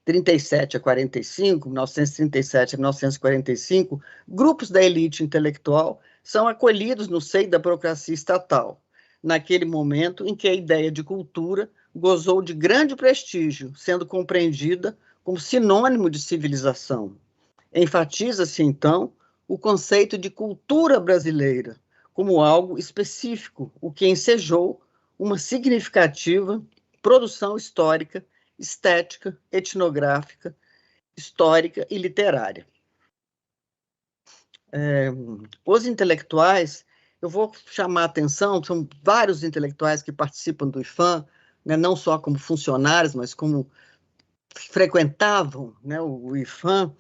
37 a 45, 1937 a 1945, grupos da elite intelectual são acolhidos no seio da burocracia estatal, naquele momento em que a ideia de cultura gozou de grande prestígio, sendo compreendida como sinônimo de civilização. Enfatiza-se, então, o conceito de cultura brasileira como algo específico, o que ensejou uma significativa produção histórica, estética, etnográfica, histórica e literária. Os intelectuais, eu vou chamar a atenção, são vários intelectuais que participam do IPHAN, né, não só como funcionários, mas como frequentavam, né, o IPHAN,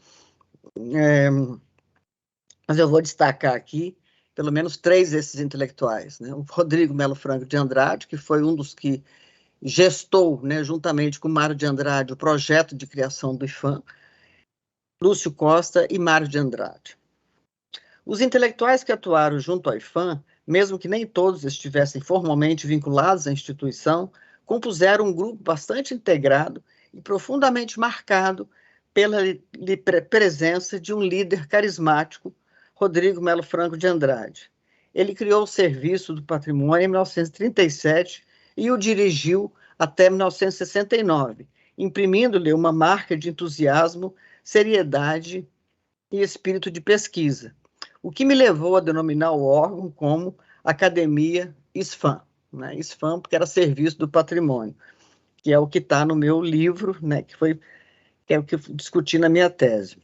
mas eu vou destacar aqui pelo menos 3 desses intelectuais, né? O Rodrigo Melo Franco de Andrade, que foi um dos que gestou, né, juntamente com Mário de Andrade, o projeto de criação do IPHAN, Lúcio Costa e Mário de Andrade. Os intelectuais que atuaram junto ao IPHAN, mesmo que nem todos estivessem formalmente vinculados à instituição, compuseram um grupo bastante integrado e profundamente marcado pela presença de um líder carismático, Rodrigo Melo Franco de Andrade. Ele criou o Serviço do Patrimônio em 1937 e o dirigiu até 1969, imprimindo-lhe uma marca de entusiasmo, seriedade e espírito de pesquisa, o que me levou a denominar o órgão como Academia SFAM, né? SFAM porque era Serviço do Patrimônio, que é o que está no meu livro, né? que é o que eu discuti na minha tese.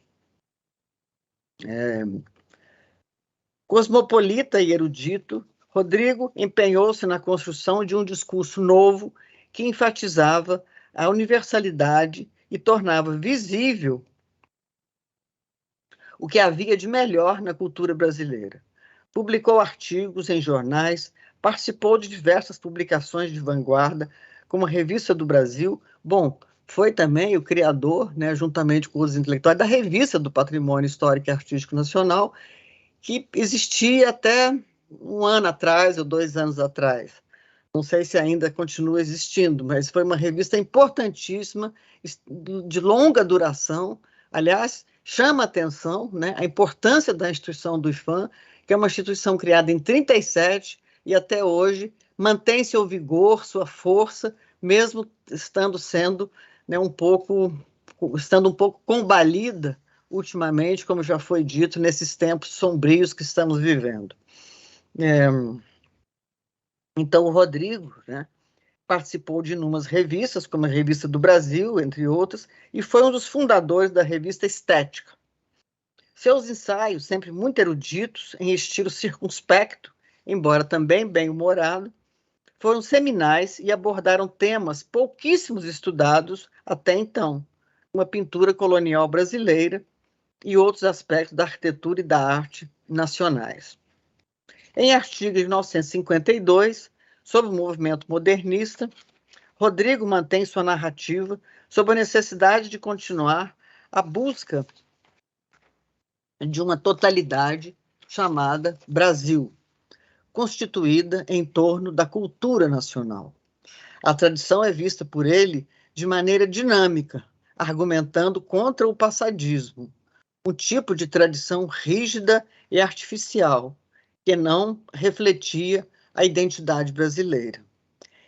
Cosmopolita e erudito, Rodrigo empenhou-se na construção de um discurso novo que enfatizava a universalidade e tornava visível o que havia de melhor na cultura brasileira. Publicou artigos em jornais, participou de diversas publicações de vanguarda, como a Revista do Brasil. Bom, foi também o criador, né, juntamente com os intelectuais, da Revista do Patrimônio Histórico e Artístico Nacional, que existia até 1 ano atrás ou 2 anos atrás. Não sei se ainda continua existindo, mas foi uma revista importantíssima, de longa duração. Aliás, chama a atenção, né, a importância da instituição do IPHAN, que é uma instituição criada em 1937 e até hoje mantém seu vigor, sua força, mesmo estando sendo, né, um pouco combalida ultimamente, como já foi dito, nesses tempos sombrios que estamos vivendo. Então, o Rodrigo, né, participou de inúmeras revistas, como a Revista do Brasil, entre outras, e foi um dos fundadores da Revista Estética. Seus ensaios, sempre muito eruditos, em estilo circunspecto, embora também bem-humorado, foram seminais e abordaram temas pouquíssimos estudados até então, uma pintura colonial brasileira e outros aspectos da arquitetura e da arte nacionais. Em artigo de 1952, sobre o movimento modernista, Rodrigo mantém sua narrativa sobre a necessidade de continuar a busca de uma totalidade chamada Brasil, constituída em torno da cultura nacional. A tradição é vista por ele de maneira dinâmica, argumentando contra o passadismo, um tipo de tradição rígida e artificial, que não refletia a identidade brasileira.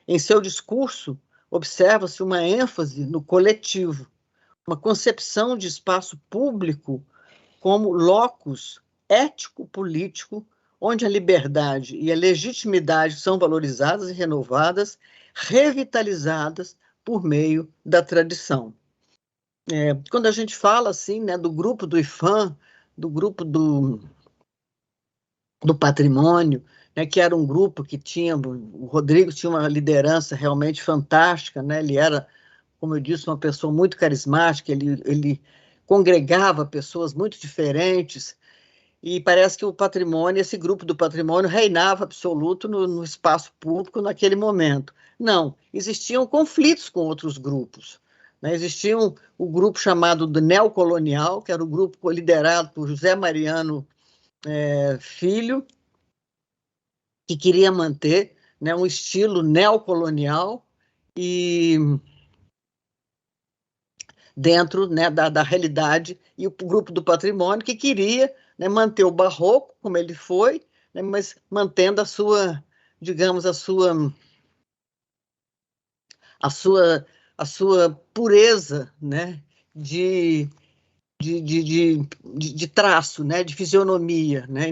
Em seu discurso, observa-se uma ênfase no coletivo, uma concepção de espaço público como locus ético-político, onde a liberdade e a legitimidade são valorizadas e renovadas, revitalizadas por meio da tradição. Quando a gente fala assim, né, do grupo do IFAM, do grupo do patrimônio, né, que era um grupo que tinha, o Rodrigo tinha uma liderança realmente fantástica, né, ele era, como eu disse, uma pessoa muito carismática, ele congregava pessoas muito diferentes, e parece que o patrimônio, esse grupo do patrimônio, reinava absoluto no espaço público naquele momento. Não, existiam conflitos com outros grupos. Né? Existia o grupo chamado do neocolonial, que era o grupo liderado por José Mariano Filho, que queria manter, né, um estilo neocolonial e dentro, né, da realidade, e o grupo do patrimônio que queria, né, manter o barroco como ele foi, né, mas mantendo a sua, digamos, a sua pureza, né, de traço, né, de fisionomia, né,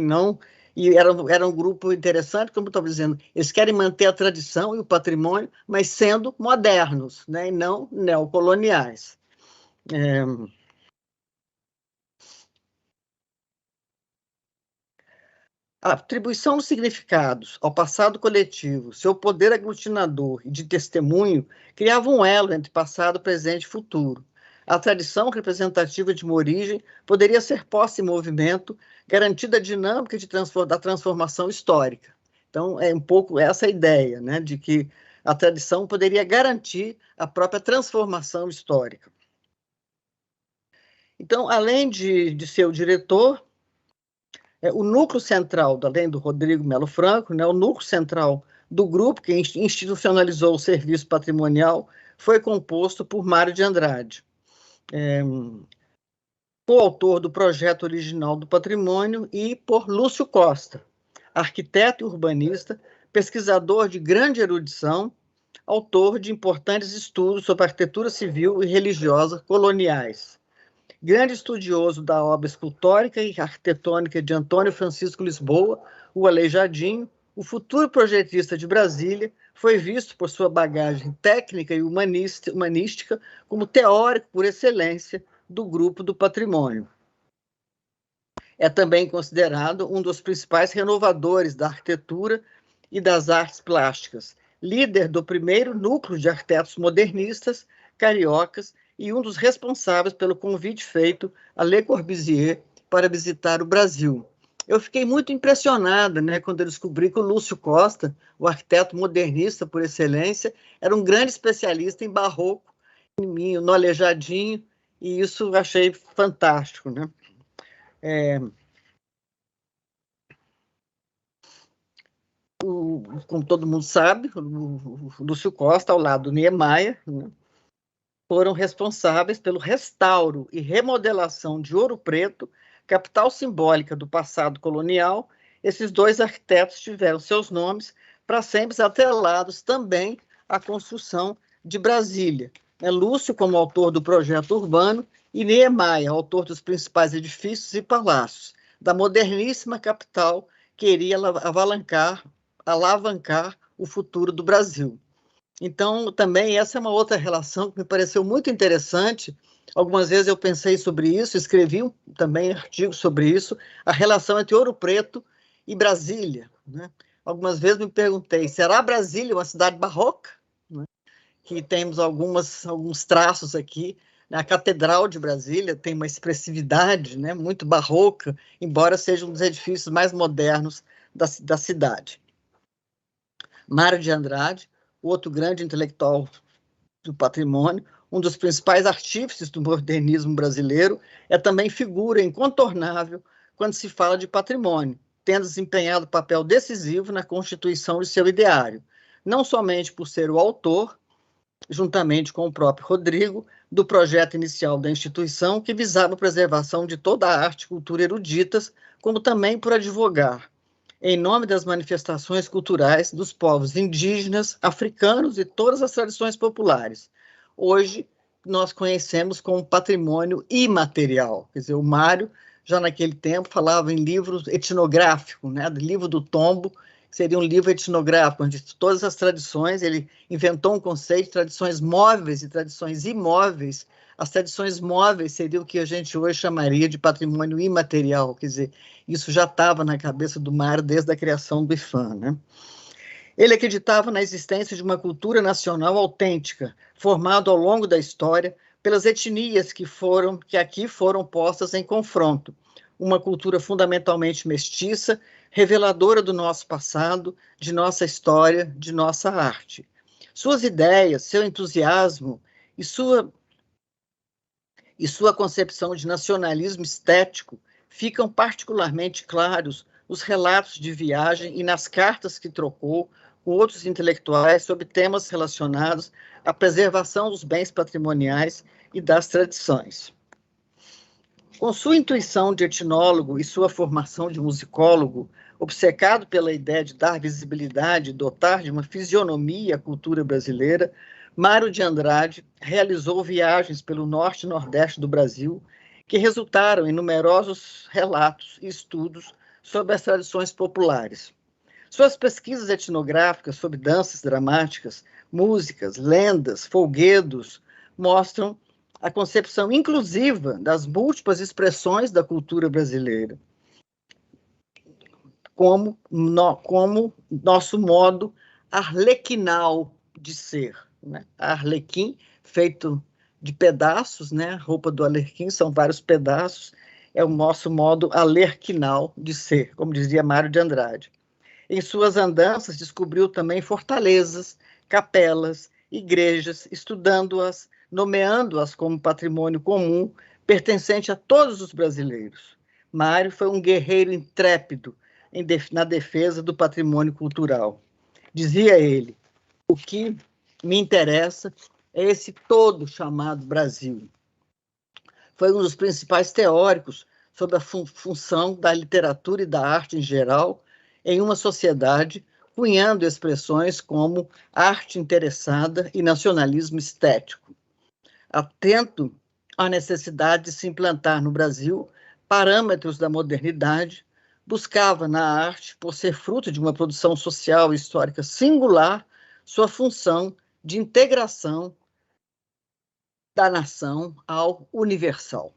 e era um grupo interessante, como eu estava dizendo, eles querem manter a tradição e o patrimônio, mas sendo modernos, né, e não neocoloniais. A atribuição dos significados ao passado coletivo, seu poder aglutinador e de testemunho, criava um elo entre passado, presente e futuro. A tradição representativa de uma origem poderia ser posta em movimento, garantida a dinâmica da transformação histórica. Então, é um pouco essa a ideia, né, de que a tradição poderia garantir a própria transformação histórica. Então, além de ser o diretor, o núcleo central, além do Rodrigo Melo Franco, né, o núcleo central do grupo que institucionalizou o serviço patrimonial foi composto por Mário de Andrade, coautor do projeto original do patrimônio, e por Lúcio Costa, arquiteto e urbanista, pesquisador de grande erudição, autor de importantes estudos sobre arquitetura civil e religiosa coloniais. Grande estudioso da obra escultórica e arquitetônica de Antônio Francisco Lisboa, o Aleijadinho, o futuro projetista de Brasília, foi visto por sua bagagem técnica e humanística como teórico por excelência do grupo do patrimônio. É também considerado um dos principais renovadores da arquitetura e das artes plásticas, líder do primeiro núcleo de arquitetos modernistas cariocas e um dos responsáveis pelo convite feito a Le Corbusier para visitar o Brasil. Eu fiquei muito impressionada, né, quando eu descobri que o Lúcio Costa, o arquiteto modernista por excelência, era um grande especialista em barroco, no Aleijadinho, e isso eu achei fantástico, né? Como todo mundo sabe, o Lúcio Costa, ao lado do Niemeyer, né, foram responsáveis pelo restauro e remodelação de Ouro Preto, capital simbólica do passado colonial. Esses dois arquitetos tiveram seus nomes para sempre atrelados também à construção de Brasília. Lúcio como autor do projeto urbano e Niemeyer, autor dos principais edifícios e palácios da moderníssima capital que iria alavancar o futuro do Brasil. Então, também essa é uma outra relação que me pareceu muito interessante. Algumas vezes eu pensei sobre isso, escrevi também artigos sobre isso, a relação entre Ouro Preto e Brasília, né? Algumas vezes me perguntei, será Brasília uma cidade barroca? Né? Que temos alguns traços aqui. A Catedral de Brasília tem uma expressividade, né, muito barroca, embora seja um dos edifícios mais modernos da cidade. Mário de Andrade, outro grande intelectual do patrimônio, um dos principais artífices do modernismo brasileiro, é também figura incontornável quando se fala de patrimônio, tendo desempenhado papel decisivo na constituição de seu ideário, não somente por ser o autor, juntamente com o próprio Rodrigo, do projeto inicial da instituição que visava a preservação de toda a arte e cultura eruditas, como também por advogar em nome das manifestações culturais dos povos indígenas, africanos e todas as tradições populares. Hoje, nós conhecemos como patrimônio imaterial. Quer dizer, o Mário, já naquele tempo, falava em livros etnográficos, né, do livro do tombo, seria um livro etnográfico, onde todas as tradições, ele inventou um conceito de tradições móveis e tradições imóveis. As tradições móveis seriam o que a gente hoje chamaria de patrimônio imaterial, quer dizer, isso já estava na cabeça do Mário desde a criação do IPHAN, né? Ele acreditava na existência de uma cultura nacional autêntica, formada ao longo da história pelas etnias que aqui foram postas em confronto. Uma cultura fundamentalmente mestiça, reveladora do nosso passado, de nossa história, de nossa arte. Suas ideias, seu entusiasmo e sua concepção de nacionalismo estético ficam particularmente claros nos relatos de viagem e nas cartas que trocou com outros intelectuais sobre temas relacionados à preservação dos bens patrimoniais e das tradições. Com sua intuição de etnólogo e sua formação de musicólogo, obcecado pela ideia de dar visibilidade e dotar de uma fisionomia à cultura brasileira, Mário de Andrade realizou viagens pelo norte e nordeste do Brasil, que resultaram em numerosos relatos e estudos sobre as tradições populares. Suas pesquisas etnográficas sobre danças dramáticas, músicas, lendas, folguedos, mostram a concepção inclusiva das múltiplas expressões da cultura brasileira, como nosso modo arlequinal de ser, né? Arlequim, feito de pedaços, né? A roupa do arlequim são vários pedaços, é o nosso modo alerquinal de ser, como dizia Mário de Andrade. Em suas andanças, descobriu também fortalezas, capelas, igrejas, estudando-as, nomeando-as como patrimônio comum, pertencente a todos os brasileiros. Mário foi um guerreiro intrépido na defesa do patrimônio cultural. Dizia ele, o que me interessa é esse todo chamado Brasil. Foi um dos principais teóricos sobre a função da literatura e da arte em geral em uma sociedade, cunhando expressões como arte interessada e nacionalismo estético. Atento à necessidade de se implantar no Brasil parâmetros da modernidade, buscava na arte, por ser fruto de uma produção social e histórica singular, sua função de integração da nação ao universal.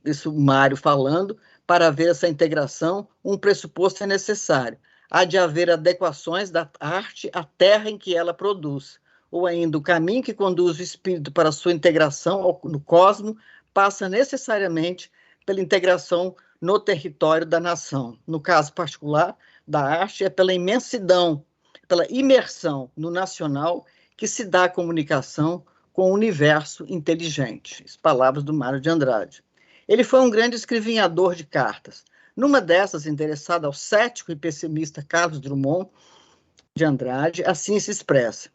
Isso Mário falando, para haver essa integração, um pressuposto é necessário. Há de haver adequações da arte à terra em que ela produz, ou ainda o caminho que conduz o espírito para a sua integração no cosmos passa necessariamente pela integração no território da nação. No caso particular da arte, é pela imensidão, pela imersão no nacional que se dá a comunicação com o universo inteligente. As palavras do Mário de Andrade. Ele foi um grande escrivinhador de cartas. Numa dessas, interessado ao cético e pessimista Carlos Drummond de Andrade, assim se expressa.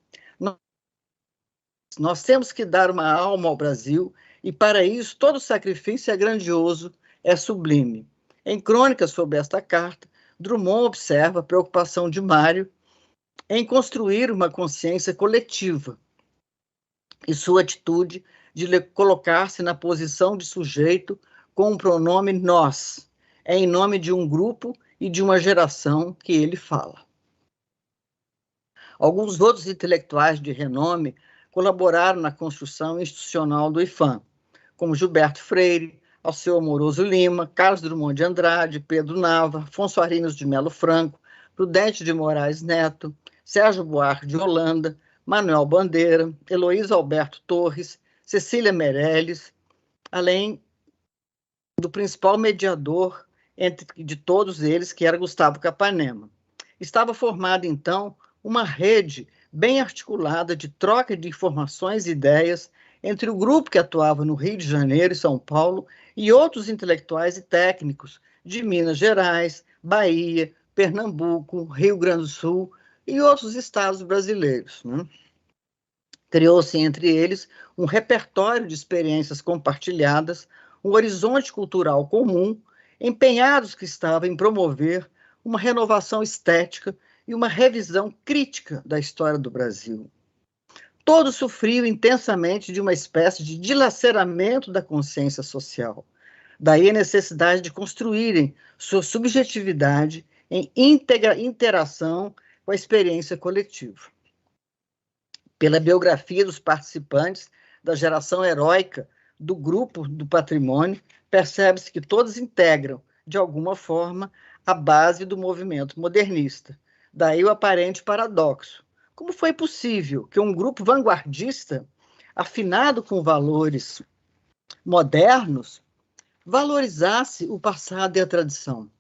Nós temos que dar uma alma ao Brasil e, para isso, todo sacrifício é grandioso, é sublime. Em crônicas sobre esta carta, Drummond observa a preocupação de Mário em construir uma consciência coletiva e sua atitude de colocar-se na posição de sujeito com o pronome nós. É em nome de um grupo e de uma geração que ele fala. Alguns outros intelectuais de renome colaboraram na construção institucional do IPHAN, como Gilberto Freire, Alceu Amoroso Lima, Carlos Drummond de Andrade, Pedro Nava, Afonso Arinos de Melo Franco, Prudente de Moraes Neto, Sérgio Buarque de Holanda, Manuel Bandeira, Heloísa Alberto Torres, Cecília Meirelles, além do principal mediador de todos eles, que era Gustavo Capanema. Estava formada, então, uma rede bem articulada de troca de informações e ideias entre o grupo que atuava no Rio de Janeiro e São Paulo e outros intelectuais e técnicos de Minas Gerais, Bahia, Pernambuco, Rio Grande do Sul e outros estados brasileiros, né? Criou-se entre eles um repertório de experiências compartilhadas, um horizonte cultural comum, empenhados que estavam em promover uma renovação estética e uma revisão crítica da história do Brasil. Todos sofriam intensamente de uma espécie de dilaceramento da consciência social. Daí a necessidade de construírem sua subjetividade em interação com a experiência coletiva. Pela biografia dos participantes da geração heróica do grupo do patrimônio, percebe-se que todos integram, de alguma forma, a base do movimento modernista. Daí o aparente paradoxo. Como foi possível que um grupo vanguardista, afinado com valores modernos, valorizasse o passado e a tradição?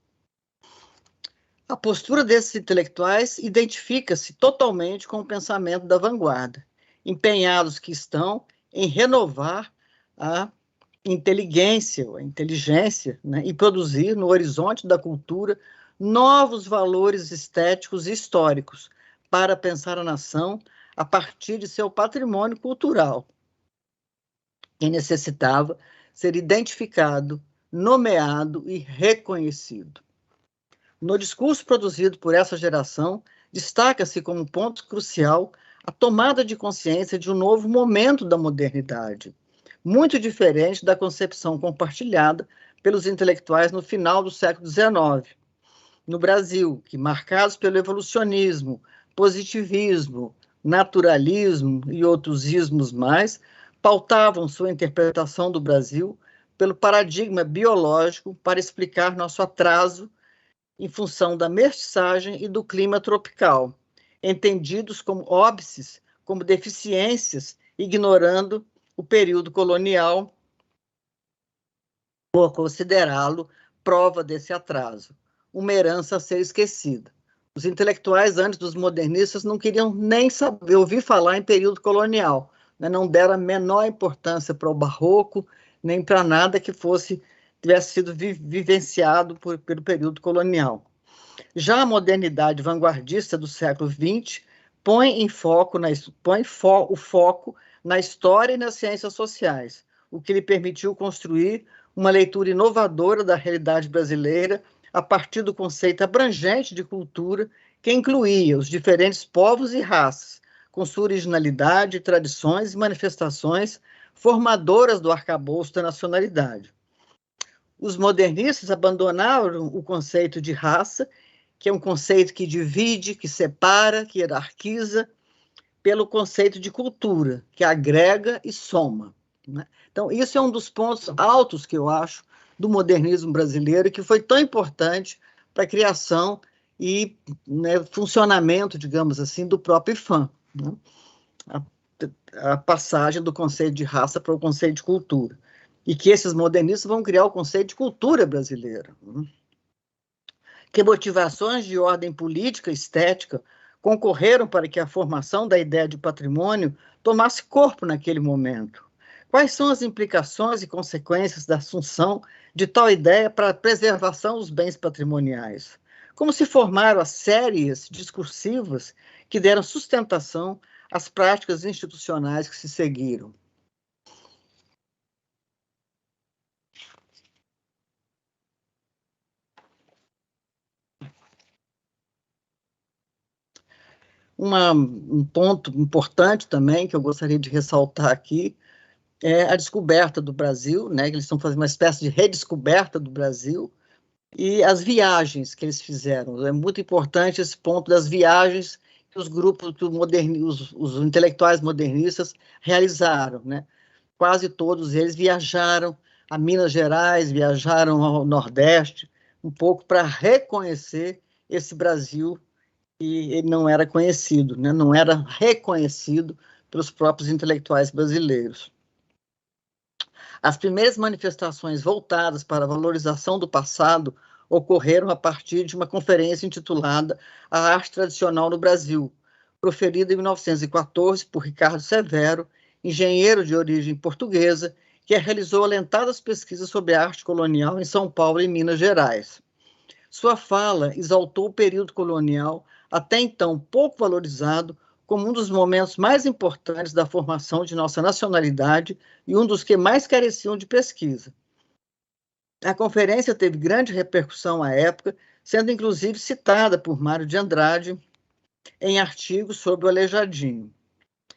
A postura desses intelectuais identifica-se totalmente com o pensamento da vanguarda, empenhados que estão em renovar a inteligência, né, e produzir no horizonte da cultura novos valores estéticos e históricos para pensar a nação a partir de seu patrimônio cultural, que necessitava ser identificado, nomeado e reconhecido. No discurso produzido por essa geração, destaca-se como ponto crucial a tomada de consciência de um novo momento da modernidade, muito diferente da concepção compartilhada pelos intelectuais no final do século XIX. No Brasil, que marcados pelo evolucionismo, positivismo, naturalismo e outros ismos mais, pautavam sua interpretação do Brasil pelo paradigma biológico para explicar nosso atraso em função da mestiçagem e do clima tropical, entendidos como óbices, como deficiências, ignorando o período colonial por considerá-lo prova desse atraso, uma herança a ser esquecida. Os intelectuais, antes dos modernistas, não queriam nem saber, ouvir falar em período colonial, né? Não deram a menor importância para o barroco, nem para nada que tivesse sido vivenciado pelo período colonial. Já a modernidade vanguardista do século XX põe o foco na história e nas ciências sociais, o que lhe permitiu construir uma leitura inovadora da realidade brasileira a partir do conceito abrangente de cultura que incluía os diferentes povos e raças, com sua originalidade, tradições e manifestações formadoras do arcabouço da nacionalidade. Os modernistas abandonaram o conceito de raça, que é um conceito que divide, que separa, que hierarquiza, pelo conceito de cultura, que agrega e soma, né? Então, isso é um dos pontos altos que eu acho do modernismo brasileiro, que foi tão importante para a criação e, né, funcionamento, digamos assim, do próprio IPHAN, né? A passagem do conceito de raça para o conceito de cultura. E que esses modernistas vão criar o conceito de cultura brasileira, né? Que motivações de ordem política e estética concorreram para que a formação da ideia de patrimônio tomasse corpo naquele momento? Quais são as implicações e consequências da assunção de tal ideia para a preservação dos bens patrimoniais? Como se formaram as séries discursivas que deram sustentação às práticas institucionais que se seguiram? Um ponto importante também que eu gostaria de ressaltar aqui é a descoberta do Brasil, né? Eles estão fazendo uma espécie de redescoberta do Brasil e as viagens que eles fizeram. É muito importante esse ponto das viagens que os grupos, os intelectuais modernistas realizaram, né? Quase todos eles viajaram a Minas Gerais, viajaram ao Nordeste, um pouco para reconhecer esse Brasil que ele não era conhecido, né? Não era reconhecido pelos próprios intelectuais brasileiros. As primeiras manifestações voltadas para a valorização do passado ocorreram a partir de uma conferência intitulada A Arte Tradicional no Brasil, proferida em 1914 por Ricardo Severo, engenheiro de origem portuguesa, que realizou alentadas pesquisas sobre a arte colonial em São Paulo e Minas Gerais. Sua fala exaltou o período colonial, até então pouco valorizado, como um dos momentos mais importantes da formação de nossa nacionalidade e um dos que mais careciam de pesquisa. A conferência teve grande repercussão à época, sendo inclusive citada por Mário de Andrade em artigos sobre o Aleijadinho.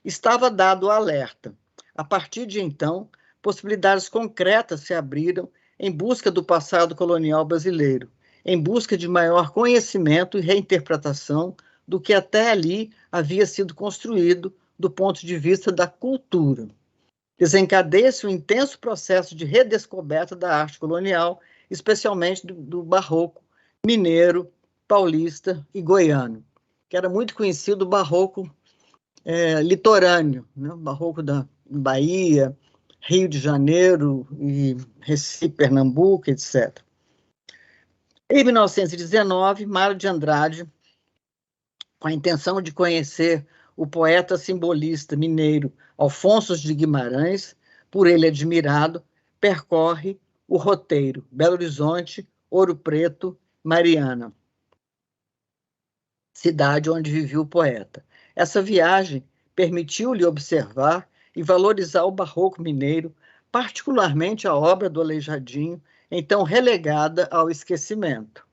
Estava dado o alerta. A partir de então, possibilidades concretas se abriram em busca do passado colonial brasileiro, em busca de maior conhecimento e reinterpretação do que até ali havia sido construído do ponto de vista da cultura. Desencadeia-se um intenso processo de redescoberta da arte colonial, especialmente do barroco mineiro, paulista e goiano, que era muito conhecido o barroco litorâneo, né? O barroco da Bahia, Rio de Janeiro, e Recife, Pernambuco, etc. Em 1919, Mário de Andrade, com a intenção de conhecer o poeta simbolista mineiro Alfonso de Guimarães, por ele admirado, percorre o roteiro Belo Horizonte, Ouro Preto, Mariana, cidade onde vivia o poeta. Essa viagem permitiu-lhe observar e valorizar o barroco mineiro, particularmente a obra do Aleijadinho, então relegada ao esquecimento.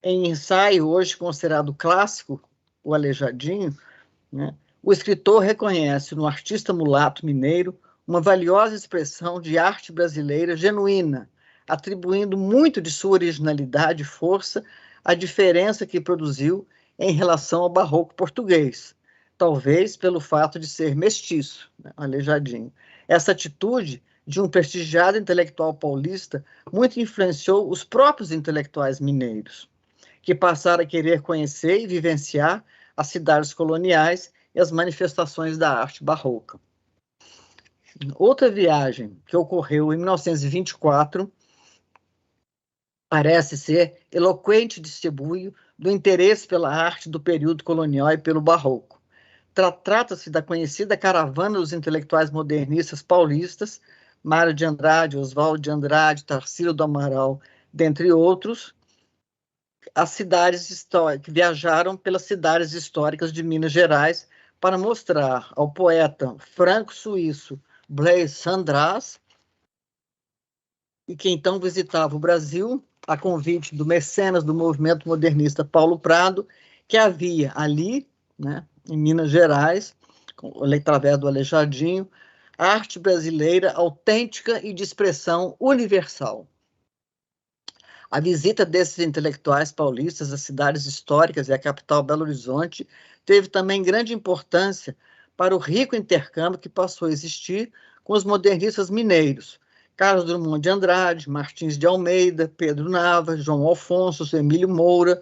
Em ensaio hoje considerado clássico, o Aleijadinho, né, o escritor reconhece no artista mulato mineiro uma valiosa expressão de arte brasileira genuína, atribuindo muito de sua originalidade e força à diferença que produziu em relação ao barroco português, talvez pelo fato de ser mestiço, né, Aleijadinho. Essa atitude de um prestigiado intelectual paulista muito influenciou os próprios intelectuais mineiros, que passaram a querer conhecer e vivenciar as cidades coloniais e as manifestações da arte barroca. Outra viagem que ocorreu em 1924 parece ser eloquente testemunho do interesse pela arte do período colonial e pelo barroco. Trata-se da conhecida caravana dos intelectuais modernistas paulistas, Mário de Andrade, Oswaldo de Andrade, Tarsila do Amaral, dentre outros, as cidades históricas, que viajaram pelas cidades históricas de Minas Gerais para mostrar ao poeta franco-suíço Blaise Cendrars, e que então visitava o Brasil, a convite do mecenas do movimento modernista Paulo Prado, que havia ali, né, em Minas Gerais, através do Aleijadinho, a arte brasileira autêntica e de expressão universal. A visita desses intelectuais paulistas às cidades históricas e à capital Belo Horizonte teve também grande importância para o rico intercâmbio que passou a existir com os modernistas mineiros, Carlos Drummond de Andrade, Martins de Almeida, Pedro Nava, João Alfonso, Emílio Moura,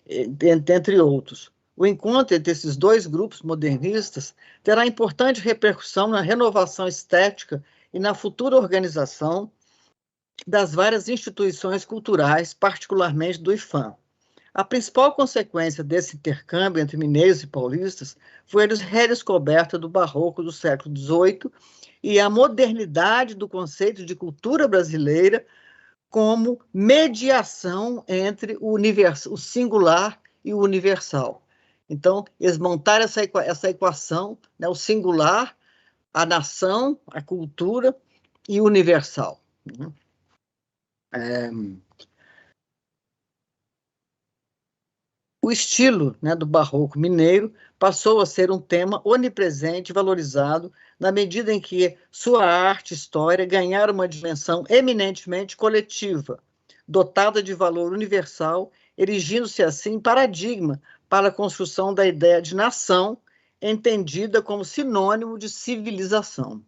entre outros. O encontro entre esses dois grupos modernistas terá importante repercussão na renovação estética e na futura organização das várias instituições culturais, particularmente do IFAM. A principal consequência desse intercâmbio entre mineiros e paulistas foi a redescoberta do barroco do século XVIII e a modernidade do conceito de cultura brasileira como mediação entre o singular e o universal. Então, eles montaram essa equação, né, o singular, a nação, a cultura e o universal. O estilo, né, do barroco mineiro passou a ser um tema onipresente e valorizado na medida em que sua arte e história ganharam uma dimensão eminentemente coletiva, dotada de valor universal, erigindo-se assim paradigma para a construção da ideia de nação, entendida como sinônimo de civilização.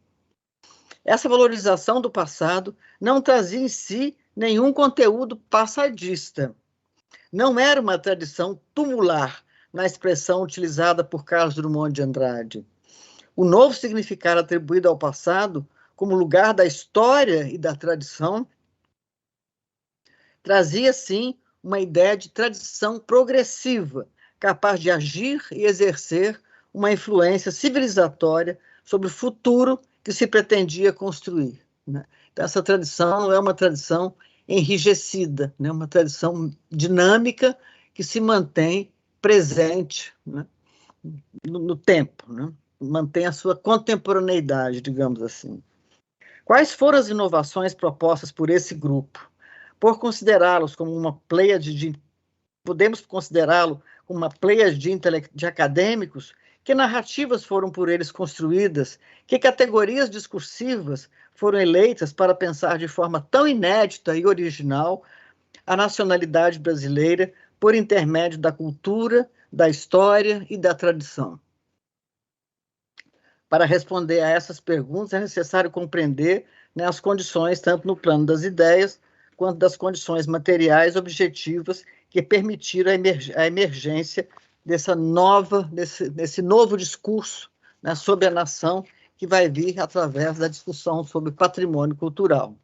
Essa valorização do passado não trazia em si nenhum conteúdo passadista. Não era uma tradição tumular, na expressão utilizada por Carlos Drummond de Andrade. O novo significado atribuído ao passado, como lugar da história e da tradição, trazia, sim, uma ideia de tradição progressiva, capaz de agir e exercer uma influência civilizatória sobre o futuro que se pretendia construir, né? Então, essa tradição não é uma tradição enrijecida, né? Uma tradição dinâmica que se mantém presente, né, no tempo, né? Mantém a sua contemporaneidade, digamos assim. Quais foram as inovações propostas por esse grupo? Por considerá-los como uma pleiade podemos considerá-lo como uma pleiade de acadêmicos Que narrativas foram por eles construídas? Que categorias discursivas foram eleitas para pensar de forma tão inédita e original a nacionalidade brasileira por intermédio da cultura, da história e da tradição? Para responder a essas perguntas, é necessário compreender, né, as condições, tanto no plano das ideias, quanto das condições materiais objetivas que permitiram a emergência desse novo discurso, né, sobre a nação, que vai vir através da discussão sobre patrimônio cultural.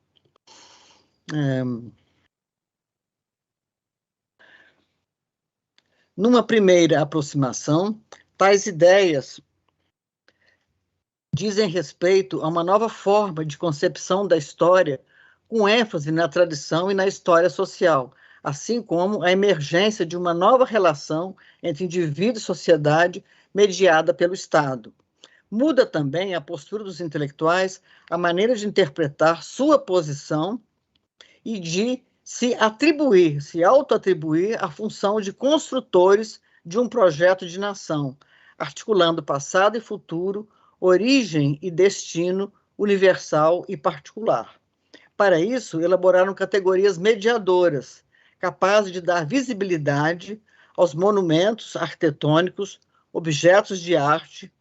Numa primeira aproximação, tais ideias dizem respeito a uma nova forma de concepção da história, com ênfase na tradição e na história social, assim como a emergência de uma nova relação entre indivíduo e sociedade mediada pelo Estado. Muda também a postura dos intelectuais, a maneira de interpretar sua posição e de se auto-atribuir a função de construtores de um projeto de nação, articulando passado e futuro, origem e destino universal e particular. Para isso, elaboraram categorias mediadoras, capazes de dar visibilidade aos monumentos arquitetônicos, objetos de arte,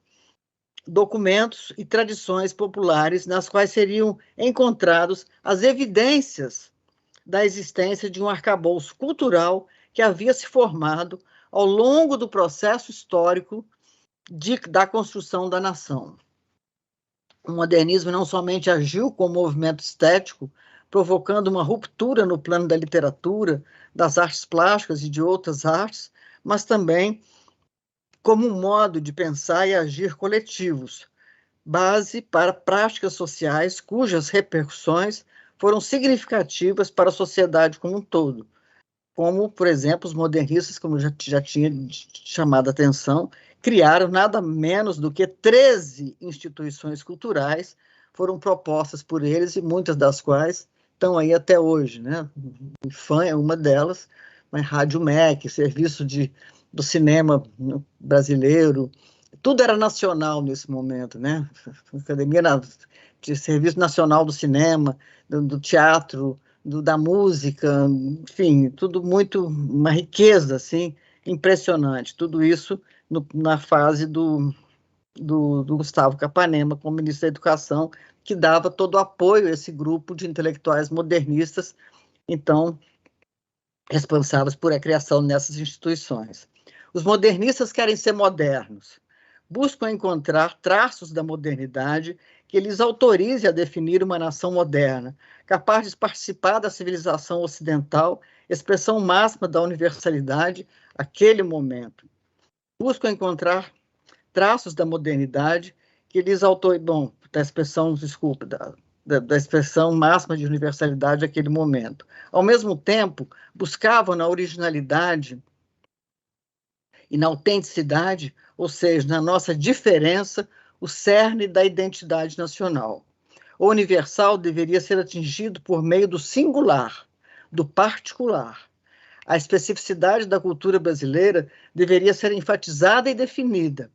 documentos e tradições populares nas quais seriam encontrados as evidências da existência de um arcabouço cultural que havia se formado ao longo do processo histórico da construção da nação. O modernismo não somente agiu como movimento estético, provocando uma ruptura no plano da literatura, das artes plásticas e de outras artes, mas também como um modo de pensar e agir coletivos, base para práticas sociais cujas repercussões foram significativas para a sociedade como um todo, como, por exemplo, os modernistas, como já tinha chamado a atenção, criaram nada menos do que 13 instituições culturais, foram propostas por eles e muitas das quais estão aí até hoje, né? O IFAM é uma delas, mas Rádio MEC, Serviço do Cinema Brasileiro, tudo era nacional nesse momento, né? Academia de Serviço Nacional do Cinema, do Teatro, da música, enfim, tudo muito, uma riqueza, assim, impressionante. Tudo isso na fase do Gustavo Capanema, como ministro da Educação, que dava todo o apoio a esse grupo de intelectuais modernistas, então, responsáveis por a criação dessas instituições. Os modernistas querem ser modernos, buscam encontrar traços da modernidade que lhes autorize a definir uma nação moderna, capaz de participar da civilização ocidental, expressão máxima da universalidade, aquele momento. Buscam encontrar traços da modernidade que lhes autorizam, da expressão máxima de universalidade aquele momento. Ao mesmo tempo, buscavam na originalidade e na autenticidade, ou seja, na nossa diferença, o cerne da identidade nacional. O universal deveria ser atingido por meio do singular, do particular. A especificidade da cultura brasileira deveria ser enfatizada e definida.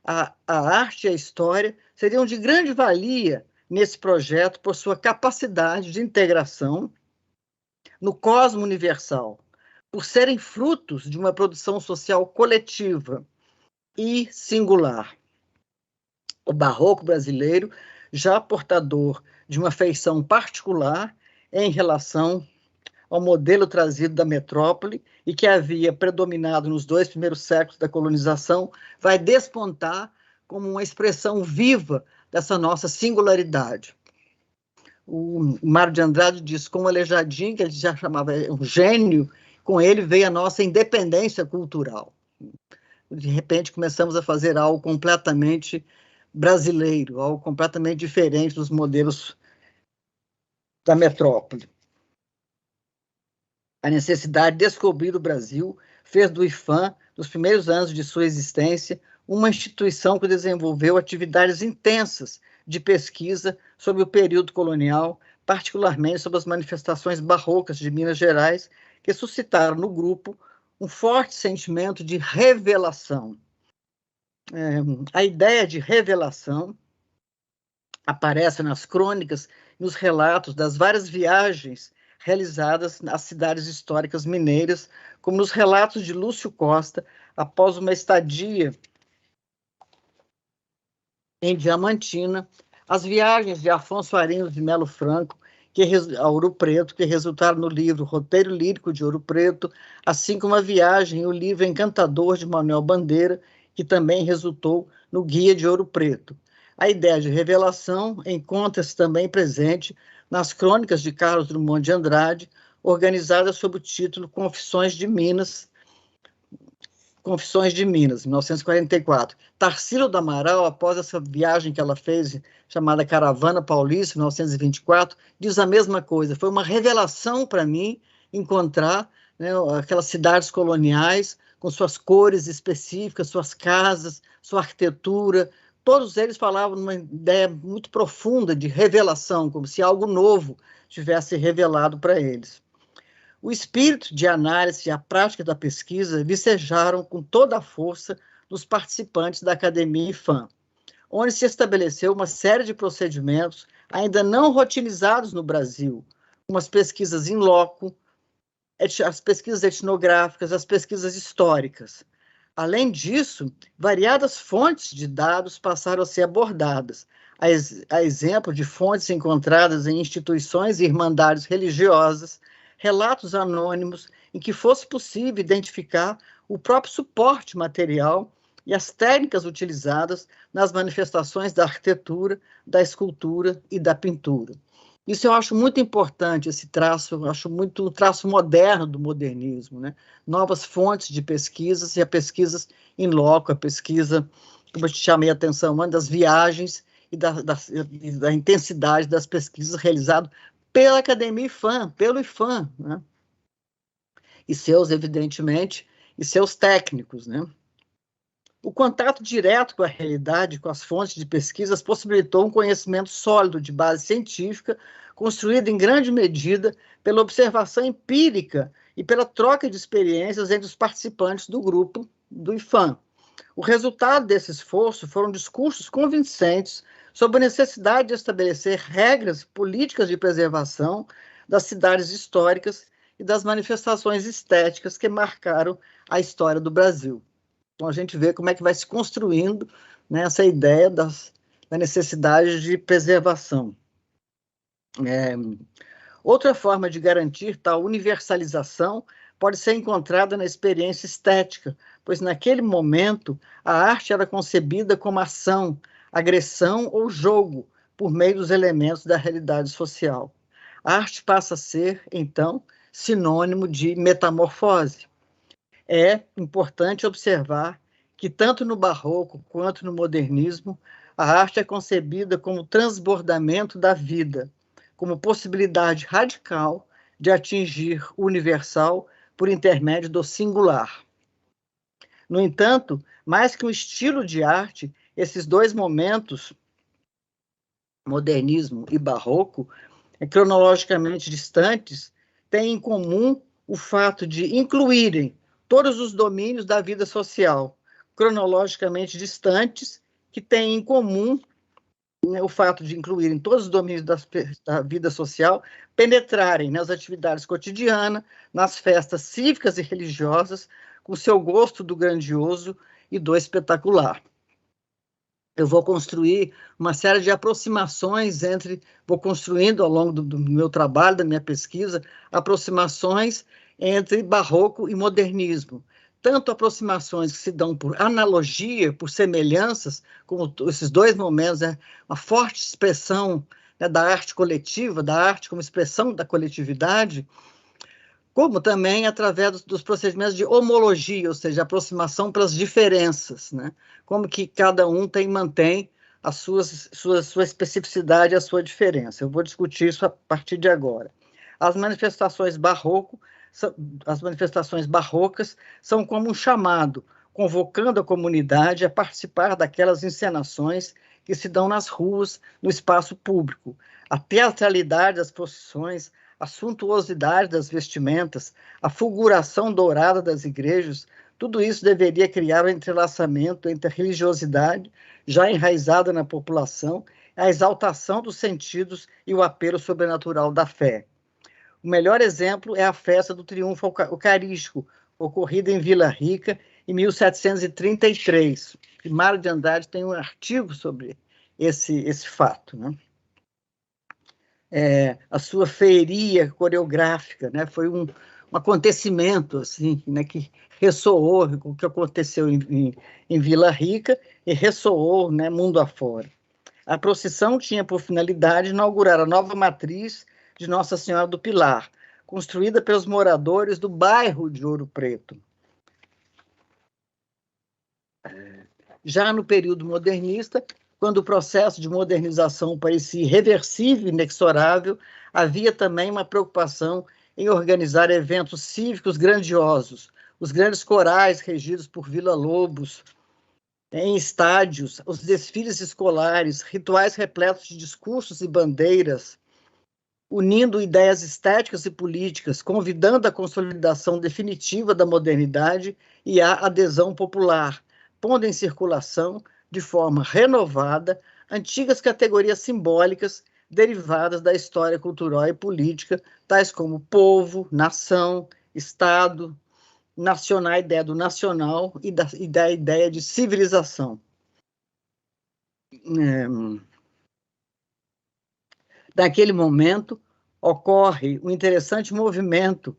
A arte e a história seriam de grande valia nesse projeto por sua capacidade de integração no cosmo universal, por serem frutos de uma produção social coletiva e singular. O barroco brasileiro, já portador de uma feição particular em relação ao modelo trazido da metrópole e que havia predominado nos 2 primeiros séculos da colonização, vai despontar como uma expressão viva dessa nossa singularidade. O Mário de Andrade diz, com o Aleijadinho, que ele já chamava um gênio, com ele veio a nossa independência cultural. De repente, começamos a fazer algo completamente brasileiro, algo completamente diferente dos modelos da metrópole. A necessidade de descobrir o Brasil fez do IFAM, nos primeiros anos de sua existência, uma instituição que desenvolveu atividades intensas de pesquisa sobre o período colonial, particularmente sobre as manifestações barrocas de Minas Gerais, que suscitaram no grupo um forte sentimento de revelação. A ideia de revelação aparece nas crônicas e nos relatos das várias viagens realizadas nas cidades históricas mineiras, como nos relatos de Lúcio Costa, após uma estadia em Diamantina, as viagens de Afonso Arinos de Melo Franco, a Ouro Preto, que resultaram no livro Roteiro Lírico de Ouro Preto, assim como a viagem e o livro Encantador de Manuel Bandeira, que também resultou no Guia de Ouro Preto. A ideia de revelação encontra-se também presente nas crônicas de Carlos Drummond de Andrade, organizadas sob o título Confissões de Minas, 1944. Tarsila do Amaral, após essa viagem que ela fez, chamada Caravana Paulista, 1924, diz a mesma coisa. Foi uma revelação para mim encontrar, né, aquelas cidades coloniais com suas cores específicas, suas casas, sua arquitetura. Todos eles falavam de uma ideia muito profunda de revelação, como se algo novo tivesse revelado para eles. O espírito de análise e a prática da pesquisa vicejaram com toda a força dos participantes da Academia IFAM, onde se estabeleceu uma série de procedimentos ainda não rotinizados no Brasil, como as pesquisas in loco, as pesquisas etnográficas, as pesquisas históricas. Além disso, variadas fontes de dados passaram a ser abordadas, a exemplo de fontes encontradas em instituições e irmandades religiosas, relatos anônimos em que fosse possível identificar o próprio suporte material e as técnicas utilizadas nas manifestações da arquitetura, da escultura e da pintura. Isso eu acho muito importante, esse traço, eu acho muito o traço moderno do modernismo, né? Novas fontes de pesquisas e a pesquisas in loco, a pesquisa, como eu te chamei a atenção, uma das viagens e da intensidade das pesquisas realizadas pela Academia IFAM, pelo IFAM, né? E seus, evidentemente, e seus técnicos, né? O contato direto com a realidade, com as fontes de pesquisas, possibilitou um conhecimento sólido de base científica, construído em grande medida pela observação empírica e pela troca de experiências entre os participantes do grupo do IFAM. O resultado desse esforço foram discursos convincentes sobre a necessidade de estabelecer regras políticas de preservação das cidades históricas e das manifestações estéticas que marcaram a história do Brasil. Então, a gente vê como é que vai se construindo, né, essa ideia da necessidade de preservação. Outra forma de garantir tal universalização pode ser encontrada na experiência estética, pois naquele momento a arte era concebida como ação, agressão ou jogo, por meio dos elementos da realidade social. A arte passa a ser, então, sinônimo de metamorfose. É importante observar que, tanto no barroco quanto no modernismo, a arte é concebida como transbordamento da vida, como possibilidade radical de atingir o universal por intermédio do singular. No entanto, mais que um estilo de arte, esses dois momentos, modernismo e barroco, cronologicamente distantes, têm em comum o fato de incluírem todos os domínios da vida social, cronologicamente distantes, que têm em comum, né, o fato de incluírem todos os domínios da vida social, penetrarem nas atividades cotidianas, nas festas cívicas e religiosas, com seu gosto do grandioso e do espetacular. Eu vou construir uma série de aproximações vou construindo ao longo do meu trabalho, da minha pesquisa, aproximações entre barroco e modernismo. Tanto aproximações que se dão por analogia, por semelhanças, como esses dois momentos, né? Uma forte expressão, né, da arte coletiva, da arte como expressão da coletividade, como também através dos procedimentos de homologia, ou seja, aproximação pelas diferenças, né? Como que cada um mantém a sua especificidade, a sua diferença. Eu vou discutir isso a partir de agora. As manifestações barrocas são como um chamado, convocando a comunidade a participar daquelas encenações que se dão nas ruas, no espaço público. A teatralidade das procissões, a suntuosidade das vestimentas, a fulguração dourada das igrejas, Tudo isso deveria criar um entrelaçamento entre a religiosidade, já enraizada na população, a exaltação dos sentidos e o apelo sobrenatural da fé. O melhor exemplo é a festa do triunfo eucarístico, ocorrida em Vila Rica, em 1733. Mário de Andrade tem um artigo sobre esse fato, né? A sua feria coreográfica, né, foi um acontecimento assim, né, que ressoou com o que aconteceu em Vila Rica e ressoou, né, mundo afora. A procissão tinha por finalidade inaugurar a nova matriz de Nossa Senhora do Pilar, construída pelos moradores do bairro de Ouro Preto. Já no período modernista, quando o processo de modernização parecia irreversível e inexorável, havia também uma preocupação em organizar eventos cívicos grandiosos, os grandes corais regidos por Villa-Lobos, em estádios, os desfiles escolares, rituais repletos de discursos e bandeiras, unindo ideias estéticas e políticas, convidando a consolidação definitiva da modernidade e a adesão popular, pondo em circulação, de forma renovada, antigas categorias simbólicas derivadas da história cultural e política, tais como povo, nação, Estado, a ideia do nacional e da ideia de civilização. Naquele momento, ocorre um interessante movimento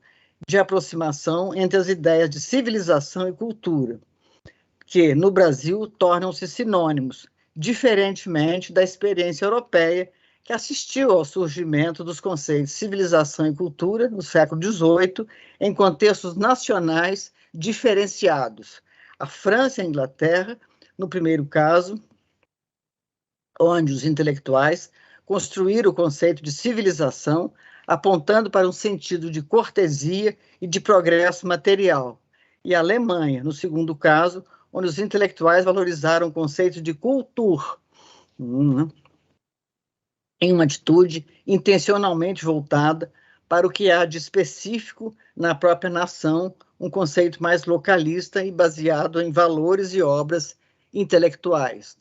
de aproximação entre as ideias de civilização e cultura, que, no Brasil, tornam-se sinônimos, diferentemente da experiência europeia, que assistiu ao surgimento dos conceitos de civilização e cultura no século XVIII, em contextos nacionais diferenciados. A França e a Inglaterra, no primeiro caso, onde os intelectuais construíram o conceito de civilização, apontando para um sentido de cortesia e de progresso material. E a Alemanha, no segundo caso, onde os intelectuais valorizaram o conceito de cultura, em uma atitude intencionalmente voltada para o que há de específico na própria nação, um conceito mais localista e baseado em valores e obras intelectuais.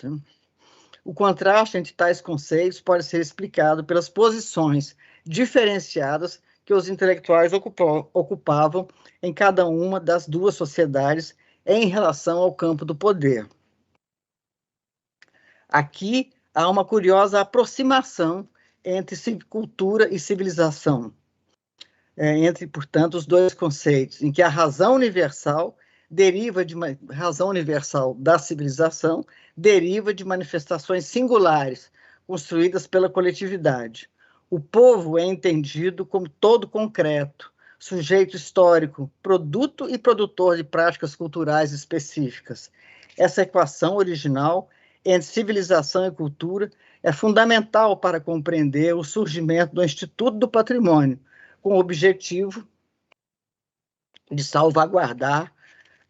O contraste entre tais conceitos pode ser explicado pelas posições diferenciadas que os intelectuais ocupavam em cada uma das duas sociedades em relação ao campo do poder. Aqui há uma curiosa aproximação entre cultura e civilização, entre, portanto, os dois conceitos, em que a razão universal da civilização deriva de manifestações singulares, construídas pela coletividade. O povo é entendido como todo concreto, sujeito histórico, produto e produtor de práticas culturais específicas. Essa equação original entre civilização e cultura é fundamental para compreender o surgimento do Instituto do Patrimônio, com o objetivo de salvaguardar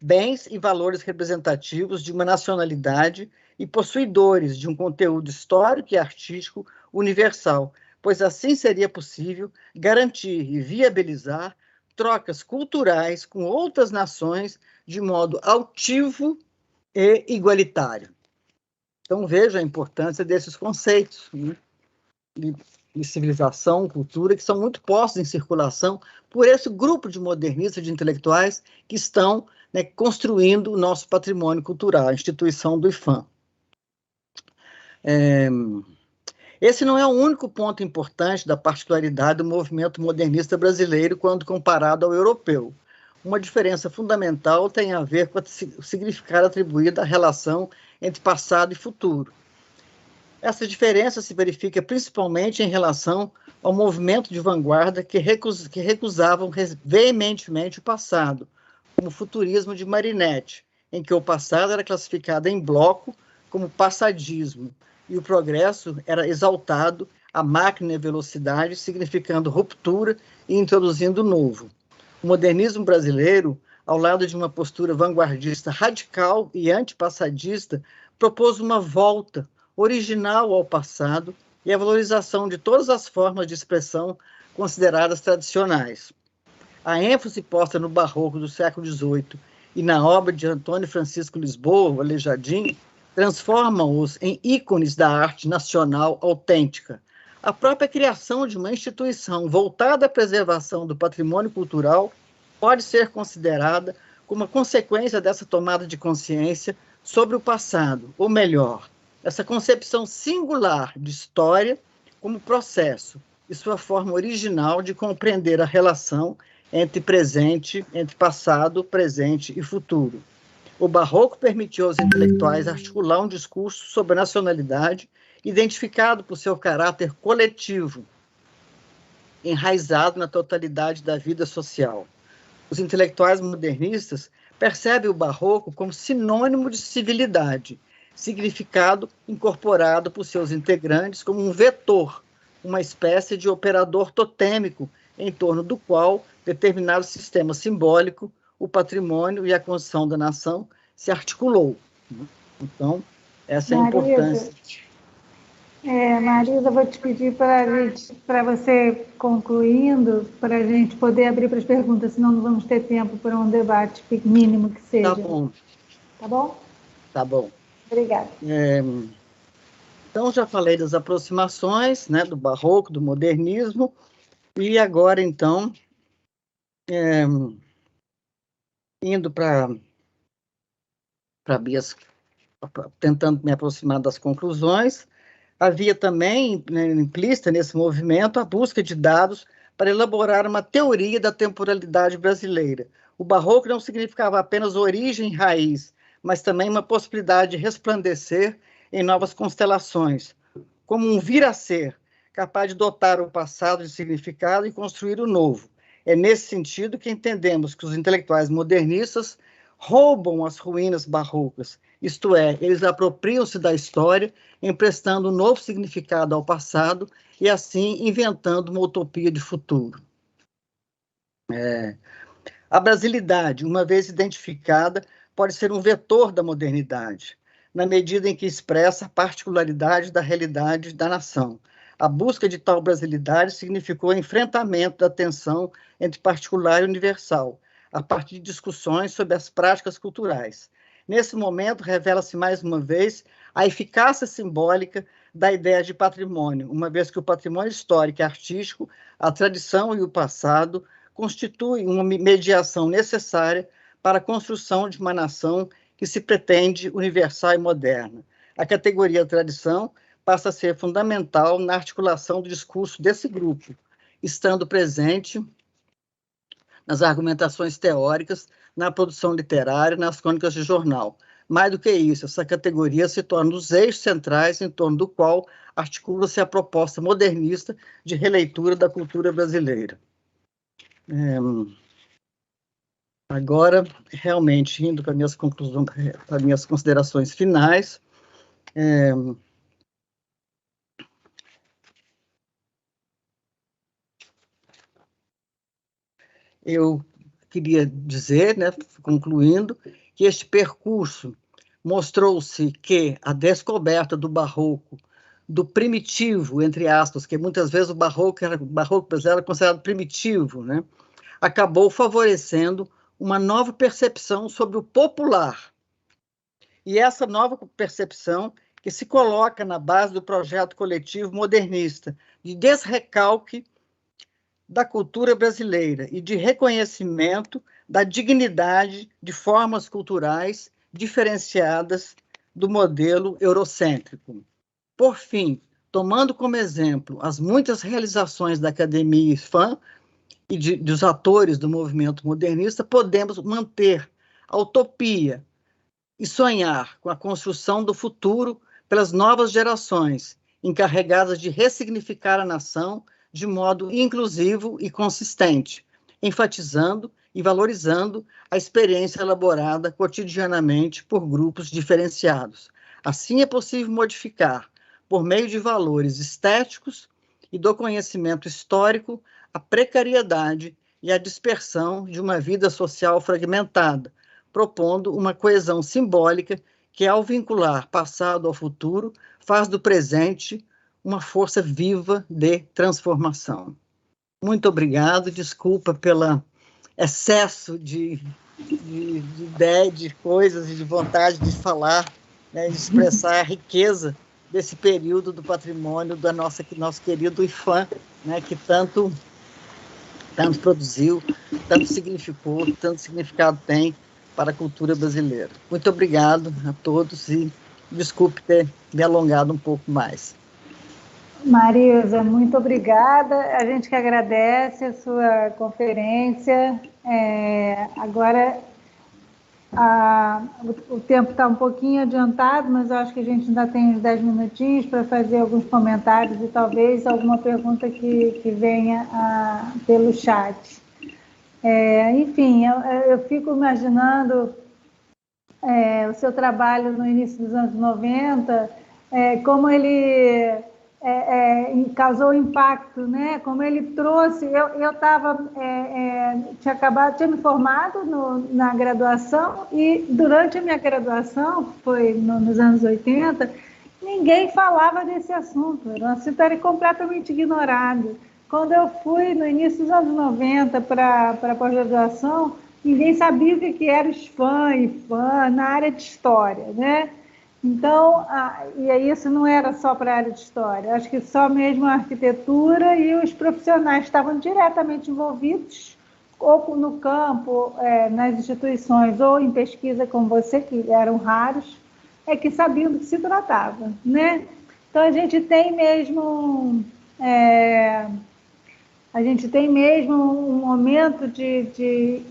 bens e valores representativos de uma nacionalidade e possuidores de um conteúdo histórico e artístico universal, pois assim seria possível garantir e viabilizar trocas culturais com outras nações de modo altivo e igualitário. Então, veja a importância desses conceitos, né, de civilização, cultura, que são muito postos em circulação por esse grupo de modernistas, de intelectuais, que estão, né, construindo o nosso patrimônio cultural, a instituição do IPHAN. Esse não é o único ponto importante da particularidade do movimento modernista brasileiro quando comparado ao europeu. Uma diferença fundamental tem a ver com o significado atribuído à relação entre passado e futuro. Essa diferença se verifica principalmente em relação ao movimento de vanguarda que recusavam veementemente o passado, como o futurismo de Marinetti, em que o passado era classificado em bloco como passadismo, e o progresso era exaltado a máquina e velocidade, significando ruptura e introduzindo o novo. O modernismo brasileiro, ao lado de uma postura vanguardista radical e antipassadista, propôs uma volta original ao passado e a valorização de todas as formas de expressão consideradas tradicionais. A ênfase posta no barroco do século XVIII e na obra de Antônio Francisco Lisboa, o Aleijadinho, transformam-os em ícones da arte nacional autêntica. A própria criação de uma instituição voltada à preservação do patrimônio cultural pode ser considerada como uma consequência dessa tomada de consciência sobre o passado, ou melhor, essa concepção singular de história como processo e sua forma original de compreender a relação entre passado, presente e futuro. O Barroco permitiu aos intelectuais articular um discurso sobre a nacionalidade identificado por seu caráter coletivo, enraizado na totalidade da vida social. Os intelectuais modernistas percebem o Barroco como sinônimo de civilidade, significado incorporado por seus integrantes como um vetor, uma espécie de operador totêmico em torno do qual determinado sistema simbólico, o patrimônio e a construção da nação se articulou. Então, essa é a importância. Marisa, vou te pedir para você concluindo, para a gente poder abrir para as perguntas, senão não vamos ter tempo para um debate mínimo que seja. Tá bom. Tá bom? Tá bom. Obrigada. Então, já falei das aproximações, né, do Barroco, do modernismo, e agora, então, indo para tentando me aproximar das conclusões, havia também, né, implícita nesse movimento, a busca de dados para elaborar uma teoria da temporalidade brasileira. O Barroco não significava apenas origem e raiz, mas também uma possibilidade de resplandecer em novas constelações, como um vir a ser, capaz de dotar o passado de significado e construir o novo. É nesse sentido que entendemos que os intelectuais modernistas roubam as ruínas barrocas, isto é, eles apropriam-se da história, emprestando um novo significado ao passado e, assim, inventando uma utopia de futuro. A brasilidade, uma vez identificada, pode ser um vetor da modernidade, na medida em que expressa a particularidade da realidade da nação. A busca de tal brasilidade significou o enfrentamento da tensão entre particular e universal, a partir de discussões sobre as práticas culturais. Nesse momento, revela-se mais uma vez a eficácia simbólica da ideia de patrimônio, uma vez que o patrimônio histórico e artístico, a tradição e o passado, constituem uma mediação necessária para a construção de uma nação que se pretende universal e moderna. A categoria tradição passa a ser fundamental na articulação do discurso desse grupo, estando presente nas argumentações teóricas, na produção literária, nas crônicas de jornal. Mais do que isso, essa categoria se torna um dos eixos centrais em torno do qual articula-se a proposta modernista de releitura da cultura brasileira. Agora, realmente, indo para minhas conclusões, para minhas considerações finais, eu queria dizer, né, concluindo, que este percurso mostrou-se que a descoberta do barroco, do primitivo, entre aspas, que muitas vezes o barroco brasileiro era considerado primitivo, né, acabou favorecendo uma nova percepção sobre o popular. E essa nova percepção que se coloca na base do projeto coletivo modernista, de desrecalque da cultura brasileira e de reconhecimento da dignidade de formas culturais diferenciadas do modelo eurocêntrico. Por fim, tomando como exemplo as muitas realizações da Academia IFAM e dos atores do movimento modernista, podemos manter a utopia e sonhar com a construção do futuro pelas novas gerações, encarregadas de ressignificar a nação de modo inclusivo e consistente, enfatizando e valorizando a experiência elaborada cotidianamente por grupos diferenciados. Assim é possível modificar, por meio de valores estéticos e do conhecimento histórico, a precariedade e a dispersão de uma vida social fragmentada, propondo uma coesão simbólica que, ao vincular passado ao futuro, faz do presente uma força viva de transformação. Muito obrigado, desculpa pelo excesso de de ideia, de coisas e de vontade de falar, né, de expressar a riqueza desse período do patrimônio do nosso querido IPHAN, né, que tanto produziu, tanto significou, tanto significado tem para a cultura brasileira. Muito obrigado a todos e desculpe ter me alongado um pouco mais. Marisa, muito obrigada. A gente que agradece a sua conferência. Agora, o tempo está um pouquinho adiantado, mas eu acho que a gente ainda tem uns 10 minutinhos para fazer alguns comentários e talvez alguma pergunta que venha pelo chat. Enfim, eu fico imaginando o seu trabalho no início dos anos 90, como ele causou impacto, né? Como ele trouxe. Eu tinha me formado na graduação e durante a minha graduação, que foi nos anos 80, ninguém falava desse assunto. O assunto era completamente ignorado. Quando eu fui no início dos anos 90 para a pós-graduação, ninguém sabia o que era IPHAN na área de história, né? Então, e isso não era só para a área de história, acho que só mesmo a arquitetura e os profissionais estavam diretamente envolvidos, ou no campo, nas instituições, ou em pesquisa como você, que eram raros, que sabiam do que se tratava, né? Então, a gente tem mesmo um momento de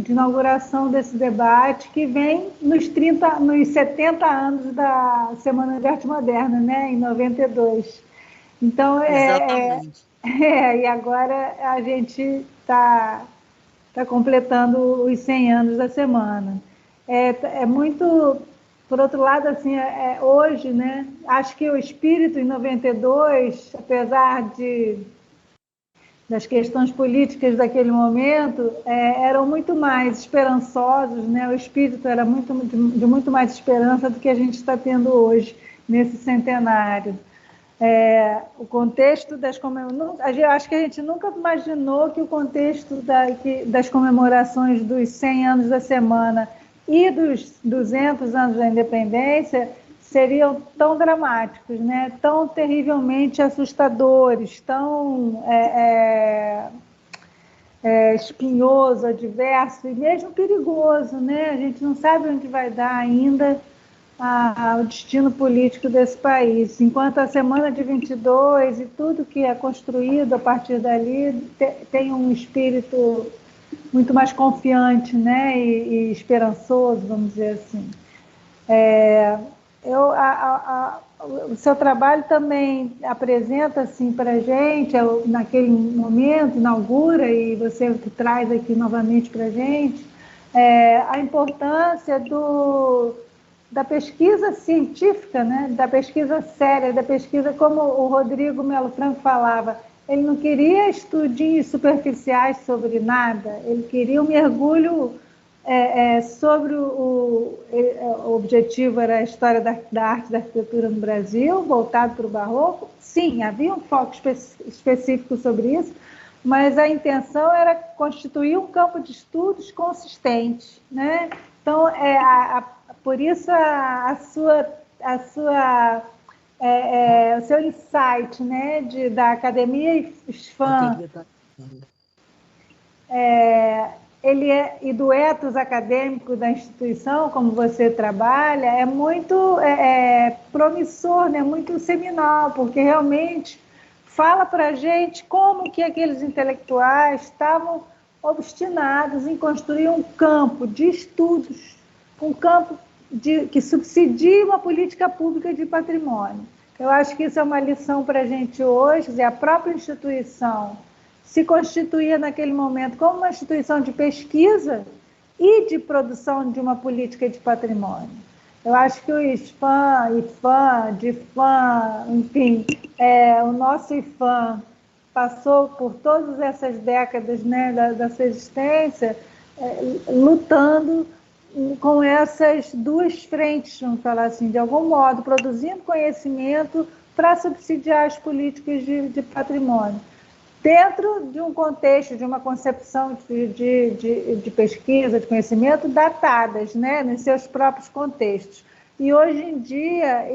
inauguração desse debate que vem nos 70 anos da Semana de Arte Moderna, né, em 92. Então, Exatamente. E agora a gente está completando os 100 anos da semana. É muito, por outro lado, assim, hoje, né, acho que o espírito em 92, apesar das questões políticas daquele momento, eram muito mais esperançosos, né? O espírito era de muito mais esperança do que a gente está tendo hoje, nesse centenário. O contexto das comemorações... Eu acho que a gente nunca imaginou que o contexto das comemorações dos 100 anos da semana e dos 200 anos da independência seriam tão dramáticos, né? Tão terrivelmente assustadores, tão espinhoso, adverso e mesmo perigoso, né? A gente não sabe onde vai dar ainda o destino político desse país. Enquanto a Semana de 22 e tudo que é construído a partir dali tem um espírito muito mais confiante, né? E esperançoso, vamos dizer assim. O seu trabalho também apresenta assim, para a gente, naquele momento, inaugura, e você que traz aqui novamente para a gente, a importância da pesquisa científica, né? Da pesquisa séria, da pesquisa, como o Rodrigo Melo Franco falava, ele não queria estudinhos superficiais sobre nada, ele queria um mergulho sobre o objetivo era a história da arte e da arquitetura no Brasil, voltado para o barroco. Sim, havia um foco específico sobre isso, mas a intenção era constituir um campo de estudos consistente, né? Então, por isso o seu insight, né, da academia IPHAN, e do ethos acadêmico da instituição, como você trabalha, é muito promissor, né? Muito seminal, porque realmente fala para a gente como que aqueles intelectuais estavam obstinados em construir um campo de estudos, um campo que subsidia uma política pública de patrimônio. Eu acho que isso é uma lição para a gente hoje, a própria instituição se constituía naquele momento como uma instituição de pesquisa e de produção de uma política de patrimônio. Eu acho que o IPHAN, enfim, o nosso IPHAN passou por todas essas décadas, né, da sua existência, lutando com essas duas frentes, vamos falar assim, de algum modo, produzindo conhecimento para subsidiar as políticas de patrimônio. dentro de um contexto, de uma concepção de pesquisa, de conhecimento, datadas, né, nos seus próprios contextos. E hoje em dia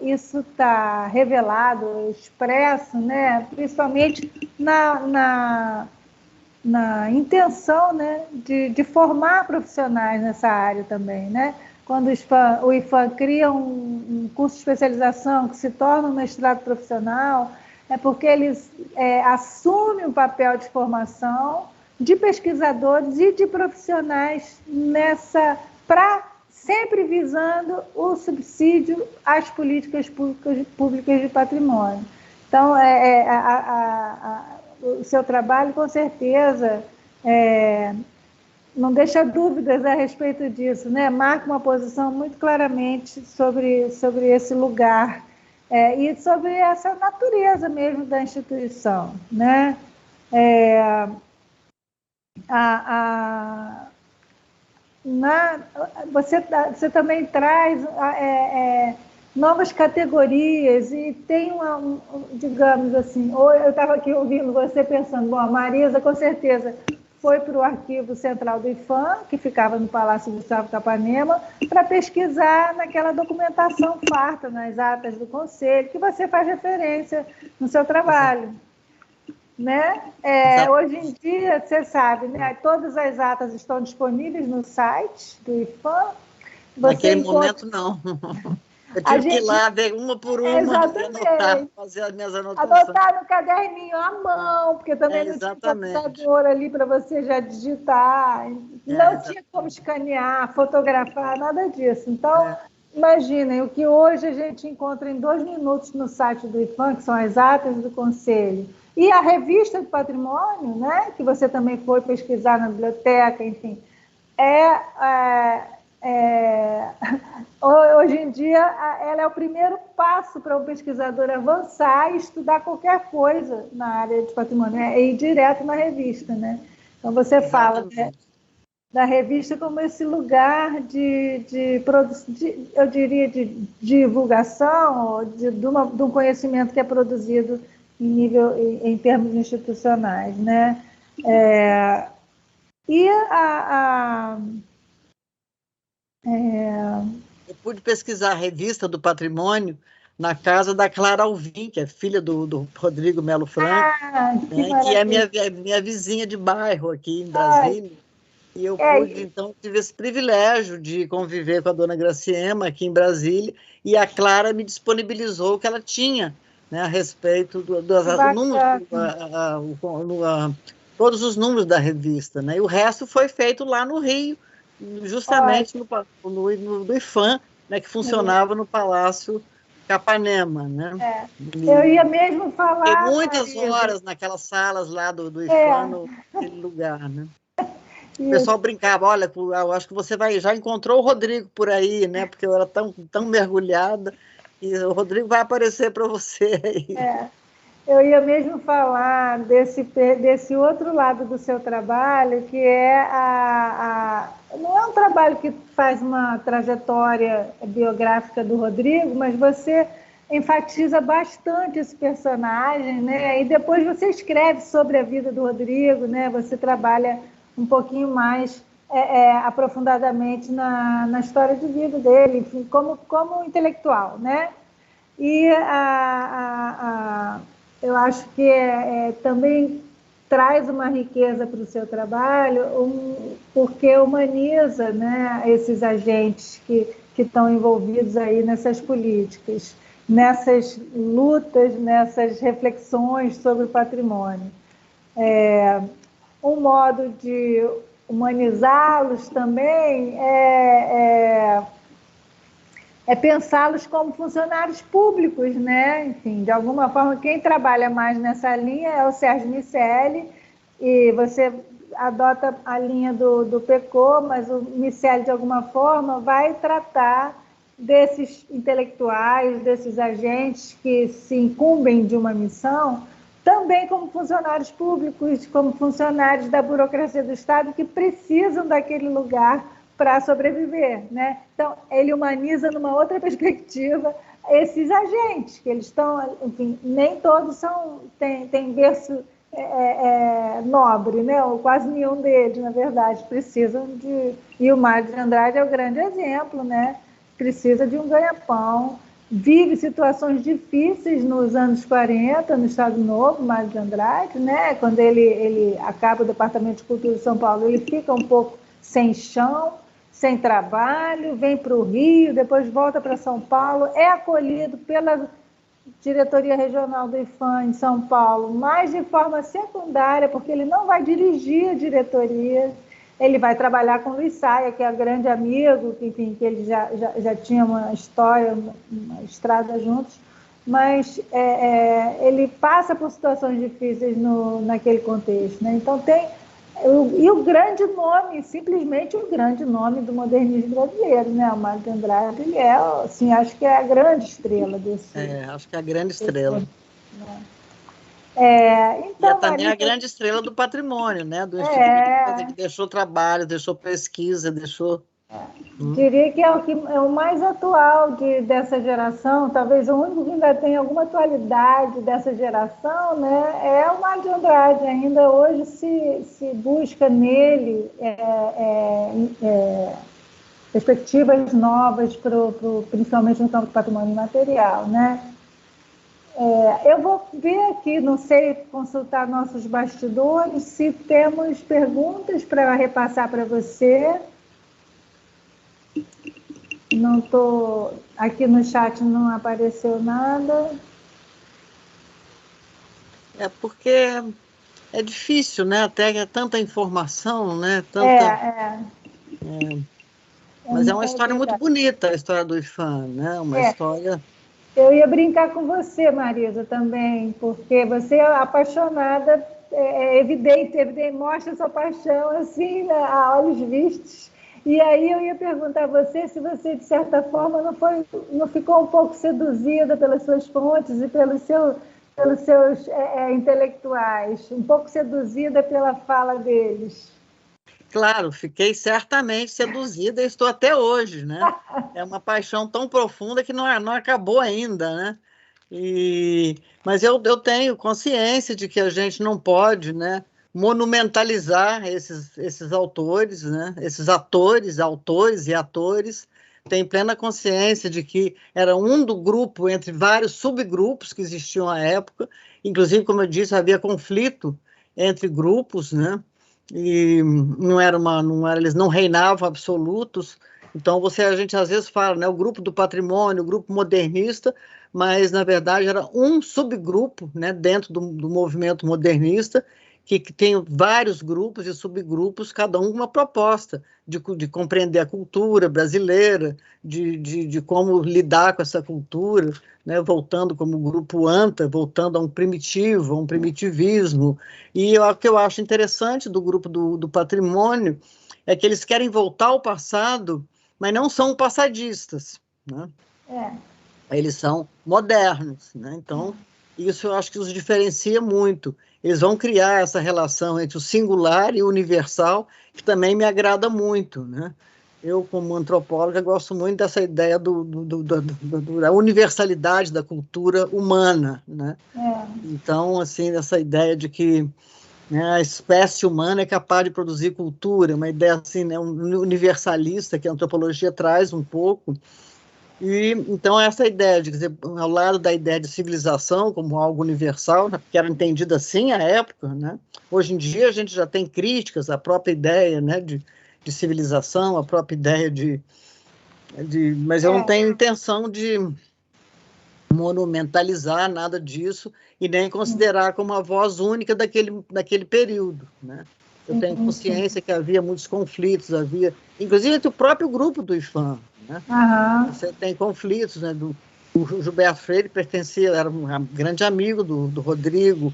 isso está revelado, expresso, né, principalmente na intenção, né, de formar profissionais nessa área também, né? Quando o IFAM cria um curso de especialização que se torna um mestrado profissional, é porque eles assumem o papel de formação de pesquisadores e de profissionais sempre visando o subsídio às políticas públicas de patrimônio. Então, o seu trabalho, com certeza, não deixa dúvidas a respeito disso, né? Marca uma posição muito claramente sobre esse lugar e sobre essa natureza mesmo da instituição, né? Você também traz novas categorias e tem digamos assim, eu estava aqui ouvindo você pensando, bom, a Marisa com certeza foi para o arquivo central do IFAM, que ficava no Palácio Gustavo Capanema, para pesquisar naquela documentação farta, nas atas do Conselho, que você faz referência no seu trabalho. Né? Hoje em dia, você sabe, né? Todas as atas estão disponíveis no site do IFAM. Naquele momento, não. Eu tive que ir lá ver uma por uma, anotar, fazer as minhas anotações. Anotar no caderninho à mão, porque também não tinha computador ali para você já digitar. Não tinha como escanear, fotografar, nada disso. Então, imaginem, o que hoje a gente encontra em 2 minutos no site do IFAM, que são as atas do Conselho, e a revista do Patrimônio, né, que você também foi pesquisar na biblioteca, enfim, hoje em dia, ela é o primeiro passo para o pesquisador avançar e estudar qualquer coisa na área de patrimônio, ir direto na revista, né? Então, você fala da revista como esse lugar eu diria, de divulgação, de um conhecimento que é produzido em termos institucionais, né? Eu pude pesquisar a revista do Patrimônio na casa da Clara Alvim, que é filha do Rodrigo Melo Franco, que é minha vizinha de bairro aqui em Brasília. E eu tive esse privilégio de conviver com a dona Graciema aqui em Brasília, e a Clara me disponibilizou o que ela tinha, né, a respeito dos números, todos os números da revista, né? E o resto foi feito lá no Rio, justamente no IFAM, né, que funcionava no Palácio Capanema, né? Eu ia mesmo falar... Tem muitas horas naquelas salas lá do IFAM, naquele lugar, né? O pessoal brincava, olha, eu acho que você já encontrou o Rodrigo por aí, né? Porque eu era tão mergulhada, e o Rodrigo vai aparecer para você aí. Eu ia mesmo falar desse outro lado do seu trabalho, que não é um trabalho que faz uma trajetória biográfica do Rodrigo, mas você enfatiza bastante esse personagem, né? E depois você escreve sobre a vida do Rodrigo, né? Você trabalha um pouquinho mais aprofundadamente na história de vida dele, enfim, como intelectual, né? E eu acho que também traz uma riqueza para o seu trabalho, porque humaniza, né, esses agentes que estão envolvidos aí nessas políticas, nessas lutas, nessas reflexões sobre o patrimônio. Um modo de humanizá-los também é pensá-los como funcionários públicos, né? Enfim, de alguma forma, quem trabalha mais nessa linha é o Sérgio Miceli, e você adota a linha do PECO, mas o Miceli, de alguma forma, vai tratar desses intelectuais, desses agentes que se incumbem de uma missão, também como funcionários públicos, como funcionários da burocracia do Estado que precisam daquele lugar para sobreviver, né? Então, ele humaniza numa outra perspectiva esses agentes, que eles estão, enfim, nem todos têm berço nobre, né? Ou quase nenhum deles, na verdade, precisam de... E o Mário de Andrade é o grande exemplo, né? Precisa de um ganha-pão, vive situações difíceis nos anos 40, no Estado Novo, Mário de Andrade, né? Quando ele acaba o Departamento de Cultura de São Paulo, ele fica um pouco sem chão, sem trabalho, vem para o Rio, depois volta para São Paulo, é acolhido pela diretoria regional do IPHAN em São Paulo, mas de forma secundária, porque ele não vai dirigir a diretoria, ele vai trabalhar com o Luiz Saia, que é um grande amigo, enfim, que ele já tinha uma história, uma estrada juntos, mas ele passa por situações difíceis naquele contexto, né? Então e o grande nome, simplesmente o grande nome do modernismo brasileiro, né? O Mário de Andrade, ele assim, acho que é a grande estrela desse... acho que é a grande estrela. Então, e é também a grande estrela do patrimônio, né? Do Instituto, que deixou trabalho, deixou pesquisa, deixou... Diria que é o mais atual dessa geração, talvez o único que ainda tem alguma atualidade dessa geração, né, é o Mário de Andrade. Ainda hoje se busca nele perspectivas novas, principalmente no campo do patrimônio material, né? Eu vou ver aqui, não sei, consultar nossos bastidores, se temos perguntas para repassar para você. Não tô... Aqui no chat não apareceu nada. Porque é difícil, né? Até é tanta informação, né? Mas é uma história muito bonita, a história do IPHAN, né? Uma história... Eu ia brincar com você, Marisa, também, porque você é apaixonada, evidente, mostra sua paixão, assim, né, a olhos vistos. E aí eu ia perguntar a você se você, de certa forma, não ficou um pouco seduzida pelas suas fontes e pelos seus intelectuais, um pouco seduzida pela fala deles. Claro, fiquei certamente seduzida e estou até hoje, né? É uma paixão tão profunda que não acabou ainda, né? Mas eu tenho consciência de que a gente não pode, né, monumentalizar esses autores, né? Esses autores e atores. Tenho plena consciência de que era um do grupo entre vários subgrupos que existiam à época. Inclusive, como eu disse, havia conflito entre grupos, né? E eles não reinavam absolutos. Então a gente às vezes fala, né, o grupo do patrimônio, o grupo modernista, mas na verdade era um subgrupo, né, dentro do movimento modernista, que tem vários grupos e subgrupos, cada um com uma proposta de compreender a cultura brasileira, de como lidar com essa cultura, né, voltando como grupo ANTA, voltando a um primitivo, a um primitivismo. E o que eu acho interessante do grupo do patrimônio é que eles querem voltar ao passado, mas não são passadistas, né? Eles são modernos, né? Então, isso eu acho que os diferencia muito. Eles vão criar essa relação entre o singular e o universal, que também me agrada muito, né? Eu, como antropóloga, gosto muito dessa ideia da universalidade da cultura humana, né? Então, assim, essa ideia de que, né, a espécie humana é capaz de produzir cultura, uma ideia assim, né, universalista que a antropologia traz um pouco. E então essa ideia de, quer dizer, ao lado da ideia de civilização como algo universal, né, que era entendida assim à época, né? Hoje em dia a gente já tem críticas à própria ideia, né, de civilização, a própria ideia mas eu não tenho intenção de monumentalizar nada disso e nem considerar como a voz única daquele período, né? Eu tenho consciência que havia muitos conflitos, inclusive entre o próprio grupo do IPHAN, né? Você tem conflitos, né? O Gilberto Freire era um grande amigo do Rodrigo,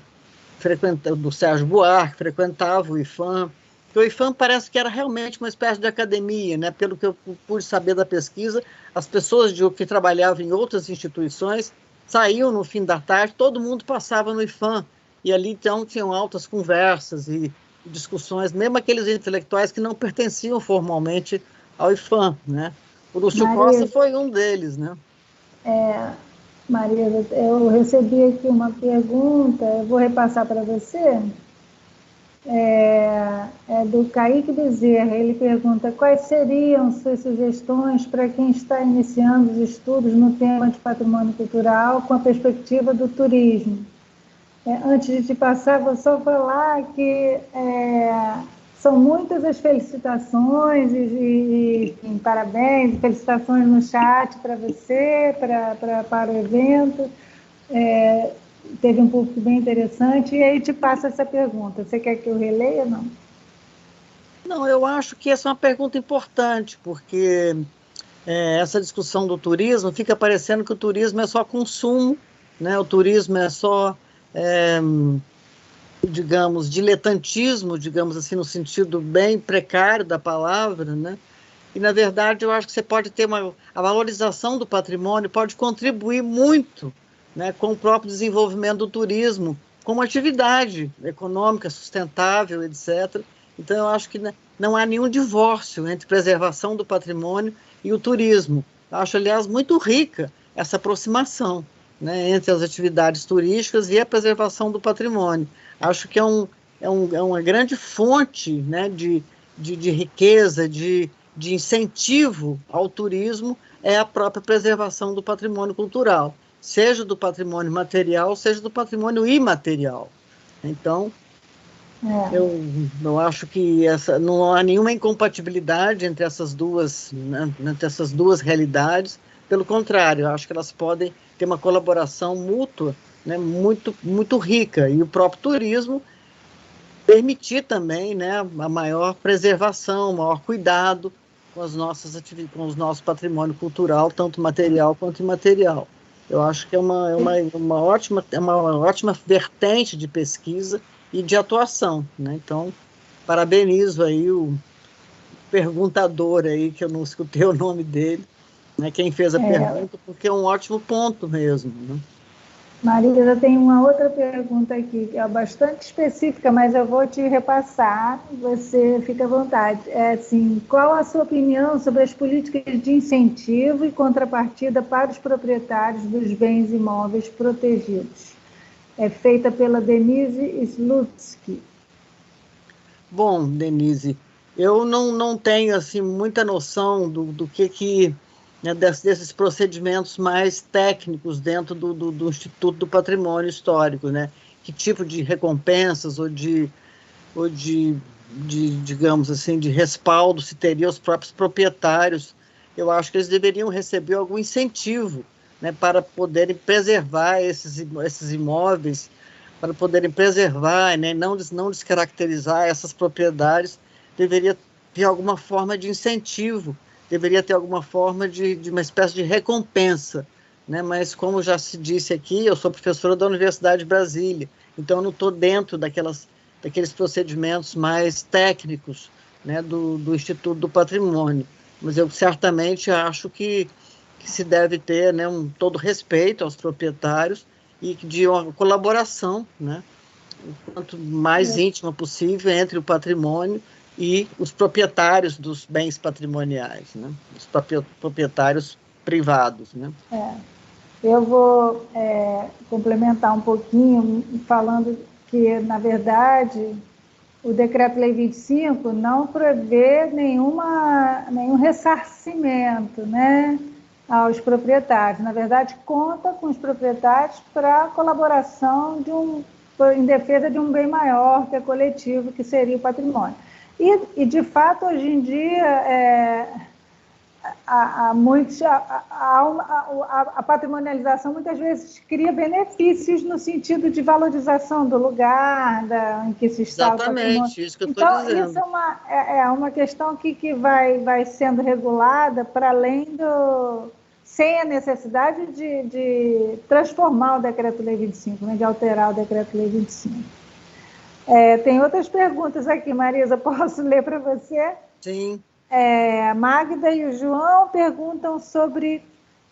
do Sérgio Buarque, frequentava o IPHAN. O IPHAN parece que era realmente uma espécie de academia, né? Pelo que eu pude saber da pesquisa, as pessoas que trabalhavam em outras instituições saíam no fim da tarde, todo mundo passava no IPHAN, e ali então tinham altas conversas e discussões, mesmo aqueles intelectuais que não pertenciam formalmente ao IPHAN, né? O Lúcio Costa foi um deles, né? Marisa, eu recebi aqui uma pergunta, eu vou repassar para você. É do Kaique Bezerra. Ele pergunta: quais seriam suas sugestões para quem está iniciando os estudos no tema de patrimônio cultural com a perspectiva do turismo? Antes de te passar, vou só falar que são muitas as felicitações e parabéns, felicitações no chat para você, para o evento. Teve um público bem interessante, e aí te passo essa pergunta. Você quer que eu releia ou não? Não, eu acho que essa é uma pergunta importante, porque essa discussão do turismo fica parecendo que o turismo é só consumo, né? O turismo é só, digamos, diletantismo, digamos assim, no sentido bem precário da palavra, né? E, na verdade, eu acho que você pode ter a valorização do patrimônio pode contribuir muito, né, com o próprio desenvolvimento do turismo, como atividade econômica sustentável, etc. Então, eu acho que não há nenhum divórcio entre preservação do patrimônio e o turismo. Eu acho, aliás, muito rica essa aproximação, né, entre as atividades turísticas e a preservação do patrimônio. Acho que é uma grande fonte, né, de riqueza, de incentivo ao turismo, é a própria preservação do patrimônio cultural, seja do patrimônio material, seja do patrimônio imaterial. Então, eu acho que não há nenhuma incompatibilidade entre essas duas, né, entre essas duas realidades. Pelo contrário, eu acho que elas podem ter uma colaboração mútua, né, muito, muito rica, e o próprio turismo permitir também, né, a maior preservação, o maior cuidado com com o nosso patrimônio cultural, tanto material quanto imaterial. Eu acho que é uma ótima vertente de pesquisa e de atuação, né? Então, parabenizo aí o perguntador aí, que eu não escutei o nome dele, né, quem fez a pergunta, porque é um ótimo ponto mesmo, né? Marisa, tem uma outra pergunta aqui, que é bastante específica, mas eu vou te repassar, você fica à vontade. Assim, qual a sua opinião sobre as políticas de incentivo e contrapartida para os proprietários dos bens imóveis protegidos? É feita pela Denise Slutsky. Bom, Denise, eu não tenho assim, muita noção do que né, desses procedimentos mais técnicos dentro do Instituto do Patrimônio Histórico, né? Que tipo de recompensas ou de digamos assim, de respaldo se teria aos próprios proprietários. Eu acho que eles deveriam receber algum incentivo, né, para poderem preservar esses imóveis, para poderem preservar, né, não descaracterizar essas propriedades. Deveria ter alguma forma de incentivo, deveria ter alguma forma de uma espécie de recompensa, né? Mas, como já se disse aqui, eu sou professora da Universidade de Brasília, então eu não estou dentro daqueles procedimentos mais técnicos, né, do Instituto do Patrimônio. Mas eu certamente acho que se deve ter, né, todo respeito aos proprietários e de uma colaboração, né, quanto mais íntima possível entre o patrimônio e os proprietários dos bens patrimoniais, né? Os proprietários privados, né? Eu vou complementar um pouquinho, falando que, na verdade, o Decreto-Lei 25 não prevê nenhum ressarcimento, né, aos proprietários. Na verdade, conta com os proprietários para a colaboração em defesa de um bem maior, que é coletivo, que seria o patrimônio. E de fato, hoje em dia, a patrimonialização muitas vezes cria benefícios no sentido de valorização do lugar em que se está o patrimônio. Exatamente, isso que eu estou dizendo. Então, isso é uma questão que vai sendo regulada para além sem a necessidade de transformar o Decreto-Lei 25, né, de alterar o Decreto-Lei 25. Tem outras perguntas aqui, Marisa, posso ler para você? Sim. A Magda e o João perguntam sobre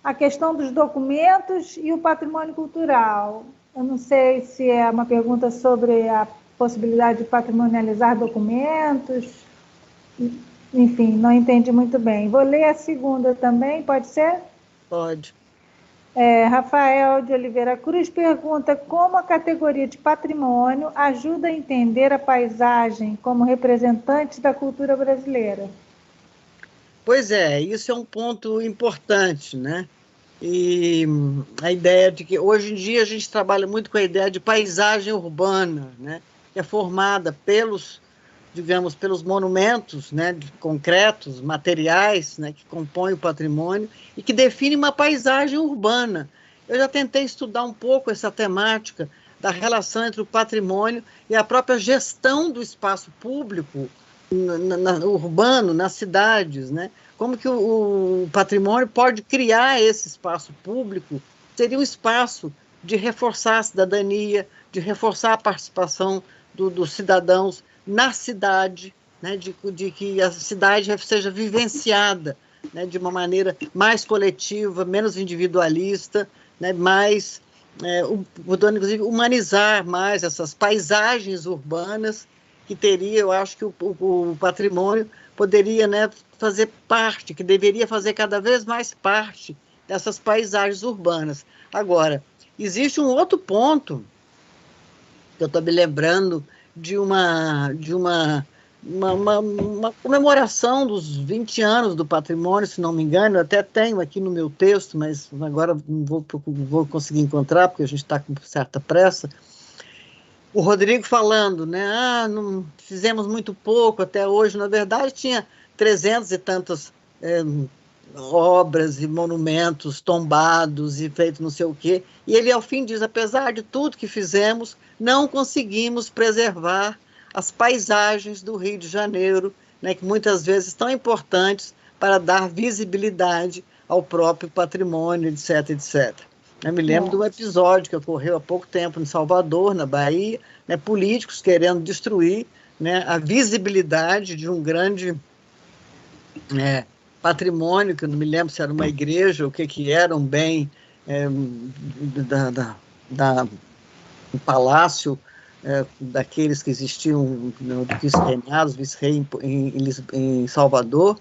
a questão dos documentos e o patrimônio cultural. Eu não sei se é uma pergunta sobre a possibilidade de patrimonializar documentos. Enfim, não entendi muito bem. Vou ler a segunda também, pode ser? Pode. Rafael de Oliveira Cruz pergunta como a categoria de patrimônio ajuda a entender a paisagem como representante da cultura brasileira. Pois é, isso é um ponto importante, né? E a ideia de que hoje em dia a gente trabalha muito com a ideia de paisagem urbana, né? Que é formada pelos, digamos, pelos monumentos, né, concretos, materiais, né, que compõem o patrimônio e que define uma paisagem urbana. Eu já tentei estudar um pouco essa temática da relação entre o patrimônio e a própria gestão do espaço público urbano, nas cidades, né? Como que o patrimônio pode criar esse espaço público, seria um espaço de reforçar a cidadania, de reforçar a participação dos cidadãos na cidade, né, de que a cidade seja vivenciada, né, de uma maneira mais coletiva, menos individualista, né, mais, inclusive, humanizar mais essas paisagens urbanas que teria, eu acho que o patrimônio poderia, né, fazer parte, que deveria fazer cada vez mais parte dessas paisagens urbanas. Agora, existe um outro ponto que eu estou me lembrando de uma comemoração dos 20 anos do patrimônio, se não me engano. Eu até tenho aqui no meu texto, mas agora não vou conseguir encontrar, porque a gente está com certa pressa. O Rodrigo falando, né? Não fizemos muito pouco até hoje. Na verdade, tinha 300 e tantas obras e monumentos tombados e feito não sei o quê. E ele, ao fim, diz, apesar de tudo que fizemos, não conseguimos preservar as paisagens do Rio de Janeiro, né, que muitas vezes são importantes para dar visibilidade ao próprio patrimônio, etc, etc. Eu me lembro de um episódio que ocorreu há pouco tempo em Salvador, na Bahia, né, políticos querendo destruir, né, a visibilidade de um grande patrimônio, que eu não me lembro se era uma igreja, o que era, um bem um palácio daqueles que existiam, vice-reinados, vice-rei em Salvador,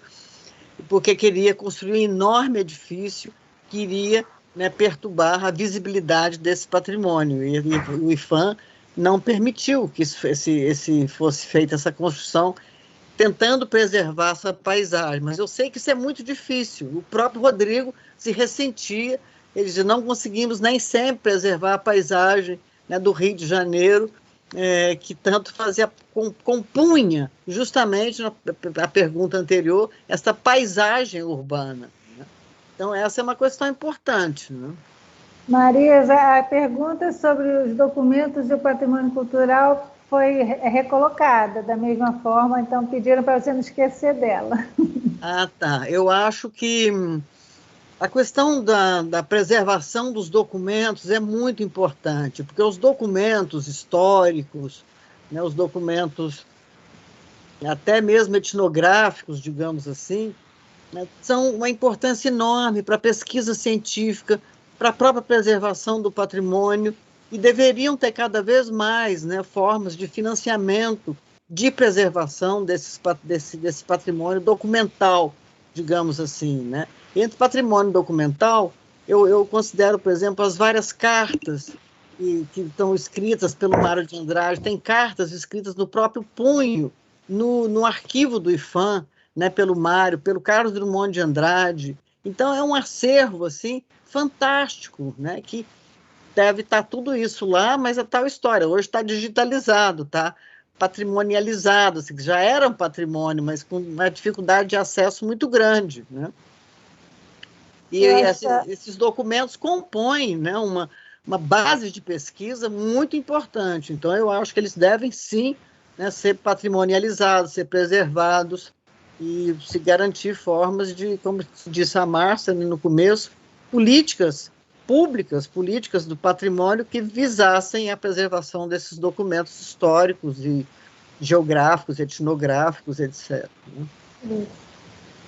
porque queria construir um enorme edifício que iria, né, perturbar a visibilidade desse patrimônio. E o IPHAN não permitiu que fosse feita essa construção, tentando preservar essa paisagem. Mas eu sei que isso é muito difícil. O próprio Rodrigo se ressentia, ele dizia, não conseguimos nem sempre preservar a paisagem, né, do Rio de Janeiro, que tanto compunha, justamente na pergunta anterior, essa paisagem urbana. Né? Então, essa é uma questão importante. Né? Marisa, a pergunta sobre os documentos e o patrimônio cultural foi recolocada da mesma forma, então pediram para você não esquecer dela. Ah, tá. Eu acho que a questão da preservação dos documentos é muito importante, porque os documentos históricos, né, os documentos até mesmo etnográficos, digamos assim, né, são uma importância enorme para a pesquisa científica, para a própria preservação do patrimônio, e deveriam ter cada vez mais, né, formas de financiamento de preservação desse patrimônio documental, digamos assim, né? Entre patrimônio documental, eu considero, por exemplo, as várias cartas que estão escritas pelo Mário de Andrade. Tem cartas escritas no próprio punho, no arquivo do IPHAN, né, pelo Mário, pelo Carlos Drummond de Andrade. Então, é um acervo assim, fantástico, né, que deve estar tudo isso lá, mas é tal história. Hoje está digitalizado, está patrimonializado, assim, já era um patrimônio, mas com uma dificuldade de acesso muito grande, né? E esses documentos compõem, né, uma base de pesquisa muito importante. Então, eu acho que eles devem, sim, né, ser patrimonializados, ser preservados e se garantir formas de, como disse a Márcia no começo, políticas públicas, políticas do patrimônio que visassem a preservação desses documentos históricos e geográficos, etnográficos, etc. Né?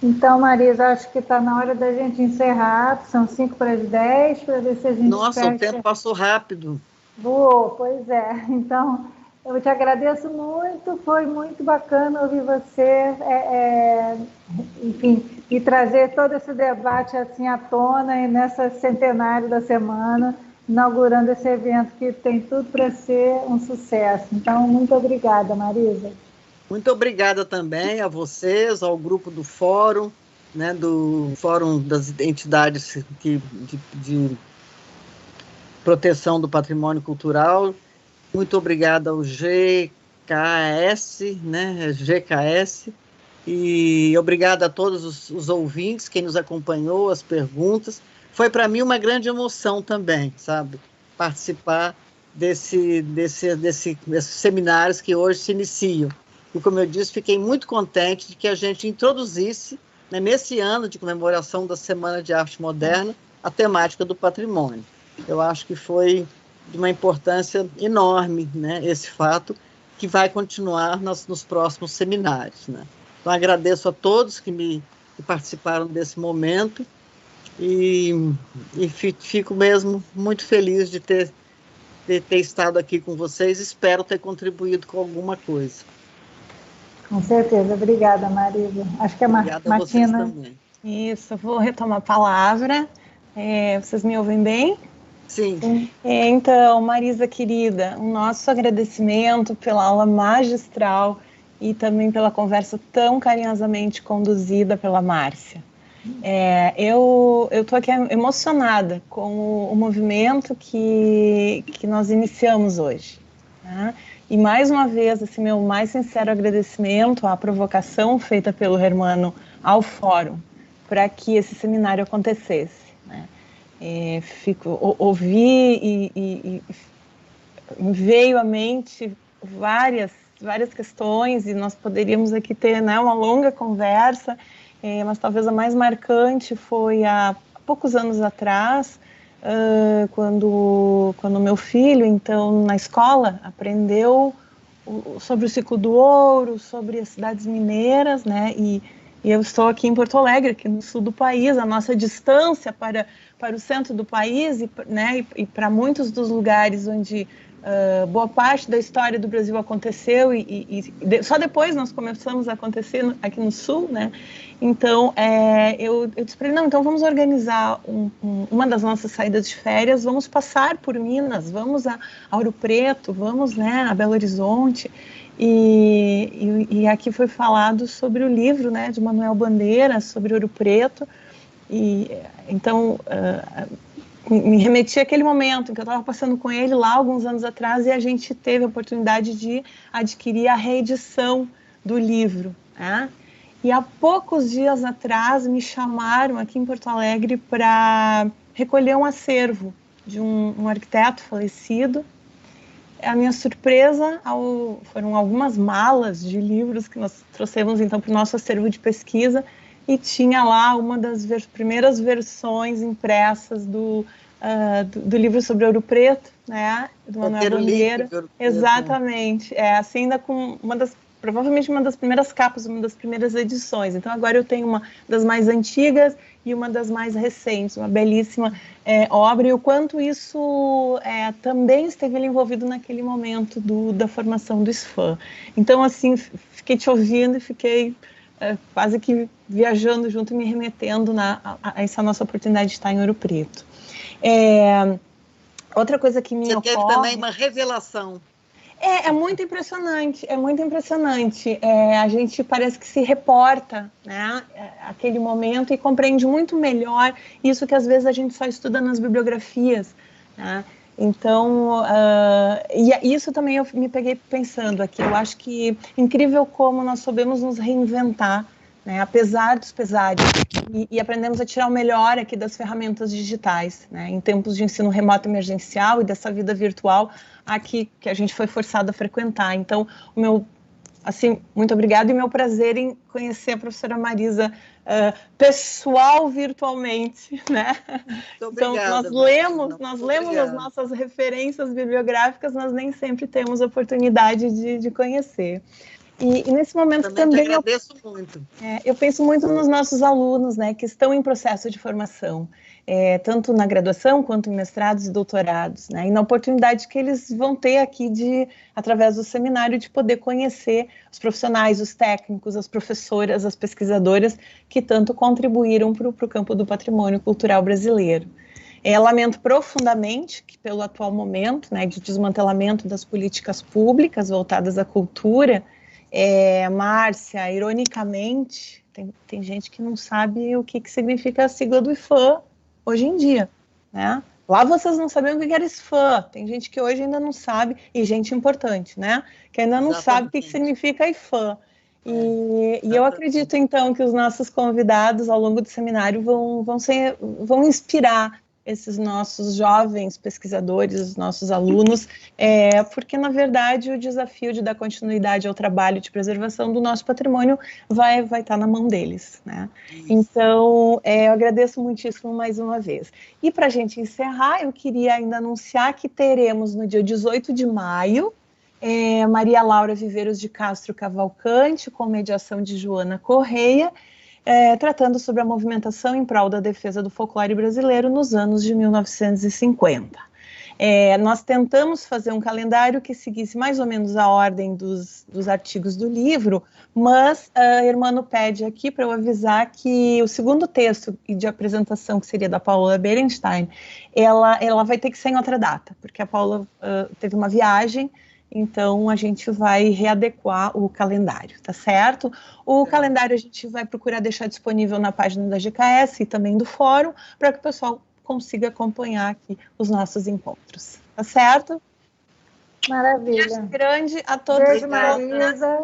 Então, Marisa, acho que está na hora da gente encerrar, são 5:10, para ver se a gente Nossa, fecha. O tempo passou rápido. Boa, pois é. Então, eu te agradeço muito, foi muito bacana ouvir você, enfim, e trazer todo esse debate assim à tona e nessa centenário da semana, inaugurando esse evento que tem tudo para ser um sucesso. Então, muito obrigada, Marisa. Muito obrigada também a vocês, ao grupo do Fórum, né, do Fórum das Entidades de Proteção do Patrimônio Cultural. Muito obrigada ao GKS, né, GKS, e obrigada a todos os ouvintes, quem nos acompanhou, as perguntas. Foi para mim uma grande emoção também, sabe, participar desses seminários que hoje se iniciam. E, como eu disse, fiquei muito contente de que a gente introduzisse, né, nesse ano de comemoração da Semana de Arte Moderna, a temática do patrimônio. Eu acho que foi de uma importância enorme, né, esse fato, que vai continuar nos próximos seminários, né. Então, agradeço a todos que participaram desse momento e fico mesmo muito feliz de ter estado aqui com vocês. Espero ter contribuído com alguma coisa. Com certeza. Obrigada, Marisa. Acho que a Martina... Isso, vou retomar a palavra. Vocês me ouvem bem? Sim. Então, Marisa, querida, o nosso agradecimento pela aula magistral e também pela conversa tão carinhosamente conduzida pela Márcia. Eu estou aqui emocionada com o movimento que nós iniciamos hoje, né? E, mais uma vez, assim, meu mais sincero agradecimento à provocação feita pelo Hermano ao Fórum para que esse seminário acontecesse, né? Ouvi e veio à mente várias questões, e nós poderíamos aqui ter, né, uma longa conversa, mas talvez a mais marcante foi há poucos anos atrás, quando meu filho, então, na escola, aprendeu sobre o ciclo do ouro, sobre as cidades mineiras, né, e eu estou aqui em Porto Alegre, aqui no sul do país. A nossa distância para o centro do país, né, e para muitos dos lugares onde boa parte da história do Brasil aconteceu, só depois nós começamos a acontecer aqui no sul, né? Então, eu disse para ele, não, então vamos organizar uma das nossas saídas de férias, vamos passar por Minas, vamos a Ouro Preto, vamos, né, a Belo Horizonte, e aqui foi falado sobre o livro, né, de Manuel Bandeira, sobre Ouro Preto, e então... me remeti àquele momento em que eu estava passando com ele lá alguns anos atrás, e a gente teve a oportunidade de adquirir a reedição do livro, né? E há poucos dias atrás me chamaram aqui em Porto Alegre para recolher um acervo de um arquiteto falecido. A minha surpresa foram algumas malas de livros que nós trouxemos então para o nosso acervo de pesquisa, e tinha lá uma das primeiras versões impressas do livro sobre Ouro Preto, né, do Manuel Bandeira. Exatamente, assim, ainda com provavelmente uma das primeiras capas, uma das primeiras edições. Então agora eu tenho uma das mais antigas e uma das mais recentes, uma belíssima obra, e o quanto isso também esteve ali envolvido naquele momento da formação do SFAM. Então, assim, fiquei te ouvindo e fiquei quase que viajando junto e me remetendo a essa nossa oportunidade de estar em Ouro Preto. Outra coisa que me ocorre... Você teve também uma revelação. É muito impressionante, a gente parece que se reporta, né, aquele momento e compreende muito melhor isso que às vezes a gente só estuda nas bibliografias, né? Então, isso também eu me peguei pensando aqui. Eu acho que incrível como nós soubemos nos reinventar, né, apesar dos pesares, e aprendemos a tirar o melhor aqui das ferramentas digitais, né, em tempos de ensino remoto emergencial e dessa vida virtual aqui que a gente foi forçado a frequentar. Então, muito obrigada, e meu prazer em conhecer a professora Marisa pessoal virtualmente, né? Então, nós lemos as nossas referências bibliográficas, nós nem sempre temos oportunidade de conhecer. E nesse momento também agradeço muito. Eu penso muito nos nossos alunos, né, que estão em processo de formação, tanto na graduação quanto em mestrados e doutorados, né, e na oportunidade que eles vão ter aqui através do seminário, de poder conhecer os profissionais, os técnicos, as professoras, as pesquisadoras que tanto contribuíram para o campo do patrimônio cultural brasileiro. Lamento profundamente que, pelo atual momento, né, de desmantelamento das políticas públicas voltadas à cultura, Márcia, ironicamente, tem gente que não sabe o que significa a sigla do IPHAN hoje em dia, né? Lá vocês não sabiam o que era IPHAN, tem gente que hoje ainda não sabe, e gente importante, né? Que ainda não sabe o que significa IPHAN. E eu acredito, então, que os nossos convidados, ao longo do seminário, vão inspirar esses nossos jovens pesquisadores, os nossos alunos, porque, na verdade, o desafio de dar continuidade ao trabalho de preservação do nosso patrimônio vai estar na mão deles, né? Então, eu agradeço muitíssimo mais uma vez. E, para a gente encerrar, eu queria ainda anunciar que teremos, no dia 18 de maio, Maria Laura Viveiros de Castro Cavalcante, com mediação de Joana Correia, tratando sobre a movimentação em prol da defesa do folclore brasileiro nos anos de 1950. Nós tentamos fazer um calendário que seguisse mais ou menos a ordem dos artigos do livro, mas a Hermano pede aqui para eu avisar que o segundo texto de apresentação, que seria da Paula Berenstein, ela vai ter que ser em outra data, porque a Paula teve uma viagem. Então, a gente vai readequar o calendário, tá certo? O calendário a gente vai procurar deixar disponível na página da GKS e também do fórum, para que o pessoal consiga acompanhar aqui os nossos encontros, tá certo? Maravilha. Beijo grande a todos. Beijo, Marisa.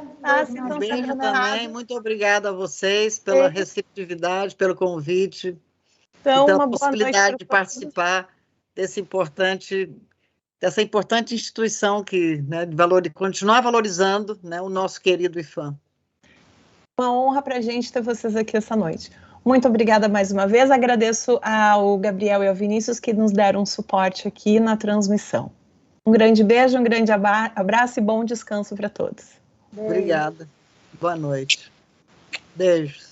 Um beijo também. Muito obrigada a vocês pela receptividade, pelo convite, então, pela possibilidade de participar dessa importante instituição que, né, continuar valorizando, né, o nosso querido IPHAN. Uma honra para a gente ter vocês aqui essa noite. Muito obrigada mais uma vez. Agradeço ao Gabriel e ao Vinícius que nos deram suporte aqui na transmissão. Um grande beijo, um grande abraço e bom descanso para todos. Obrigada. Boa noite. Beijos.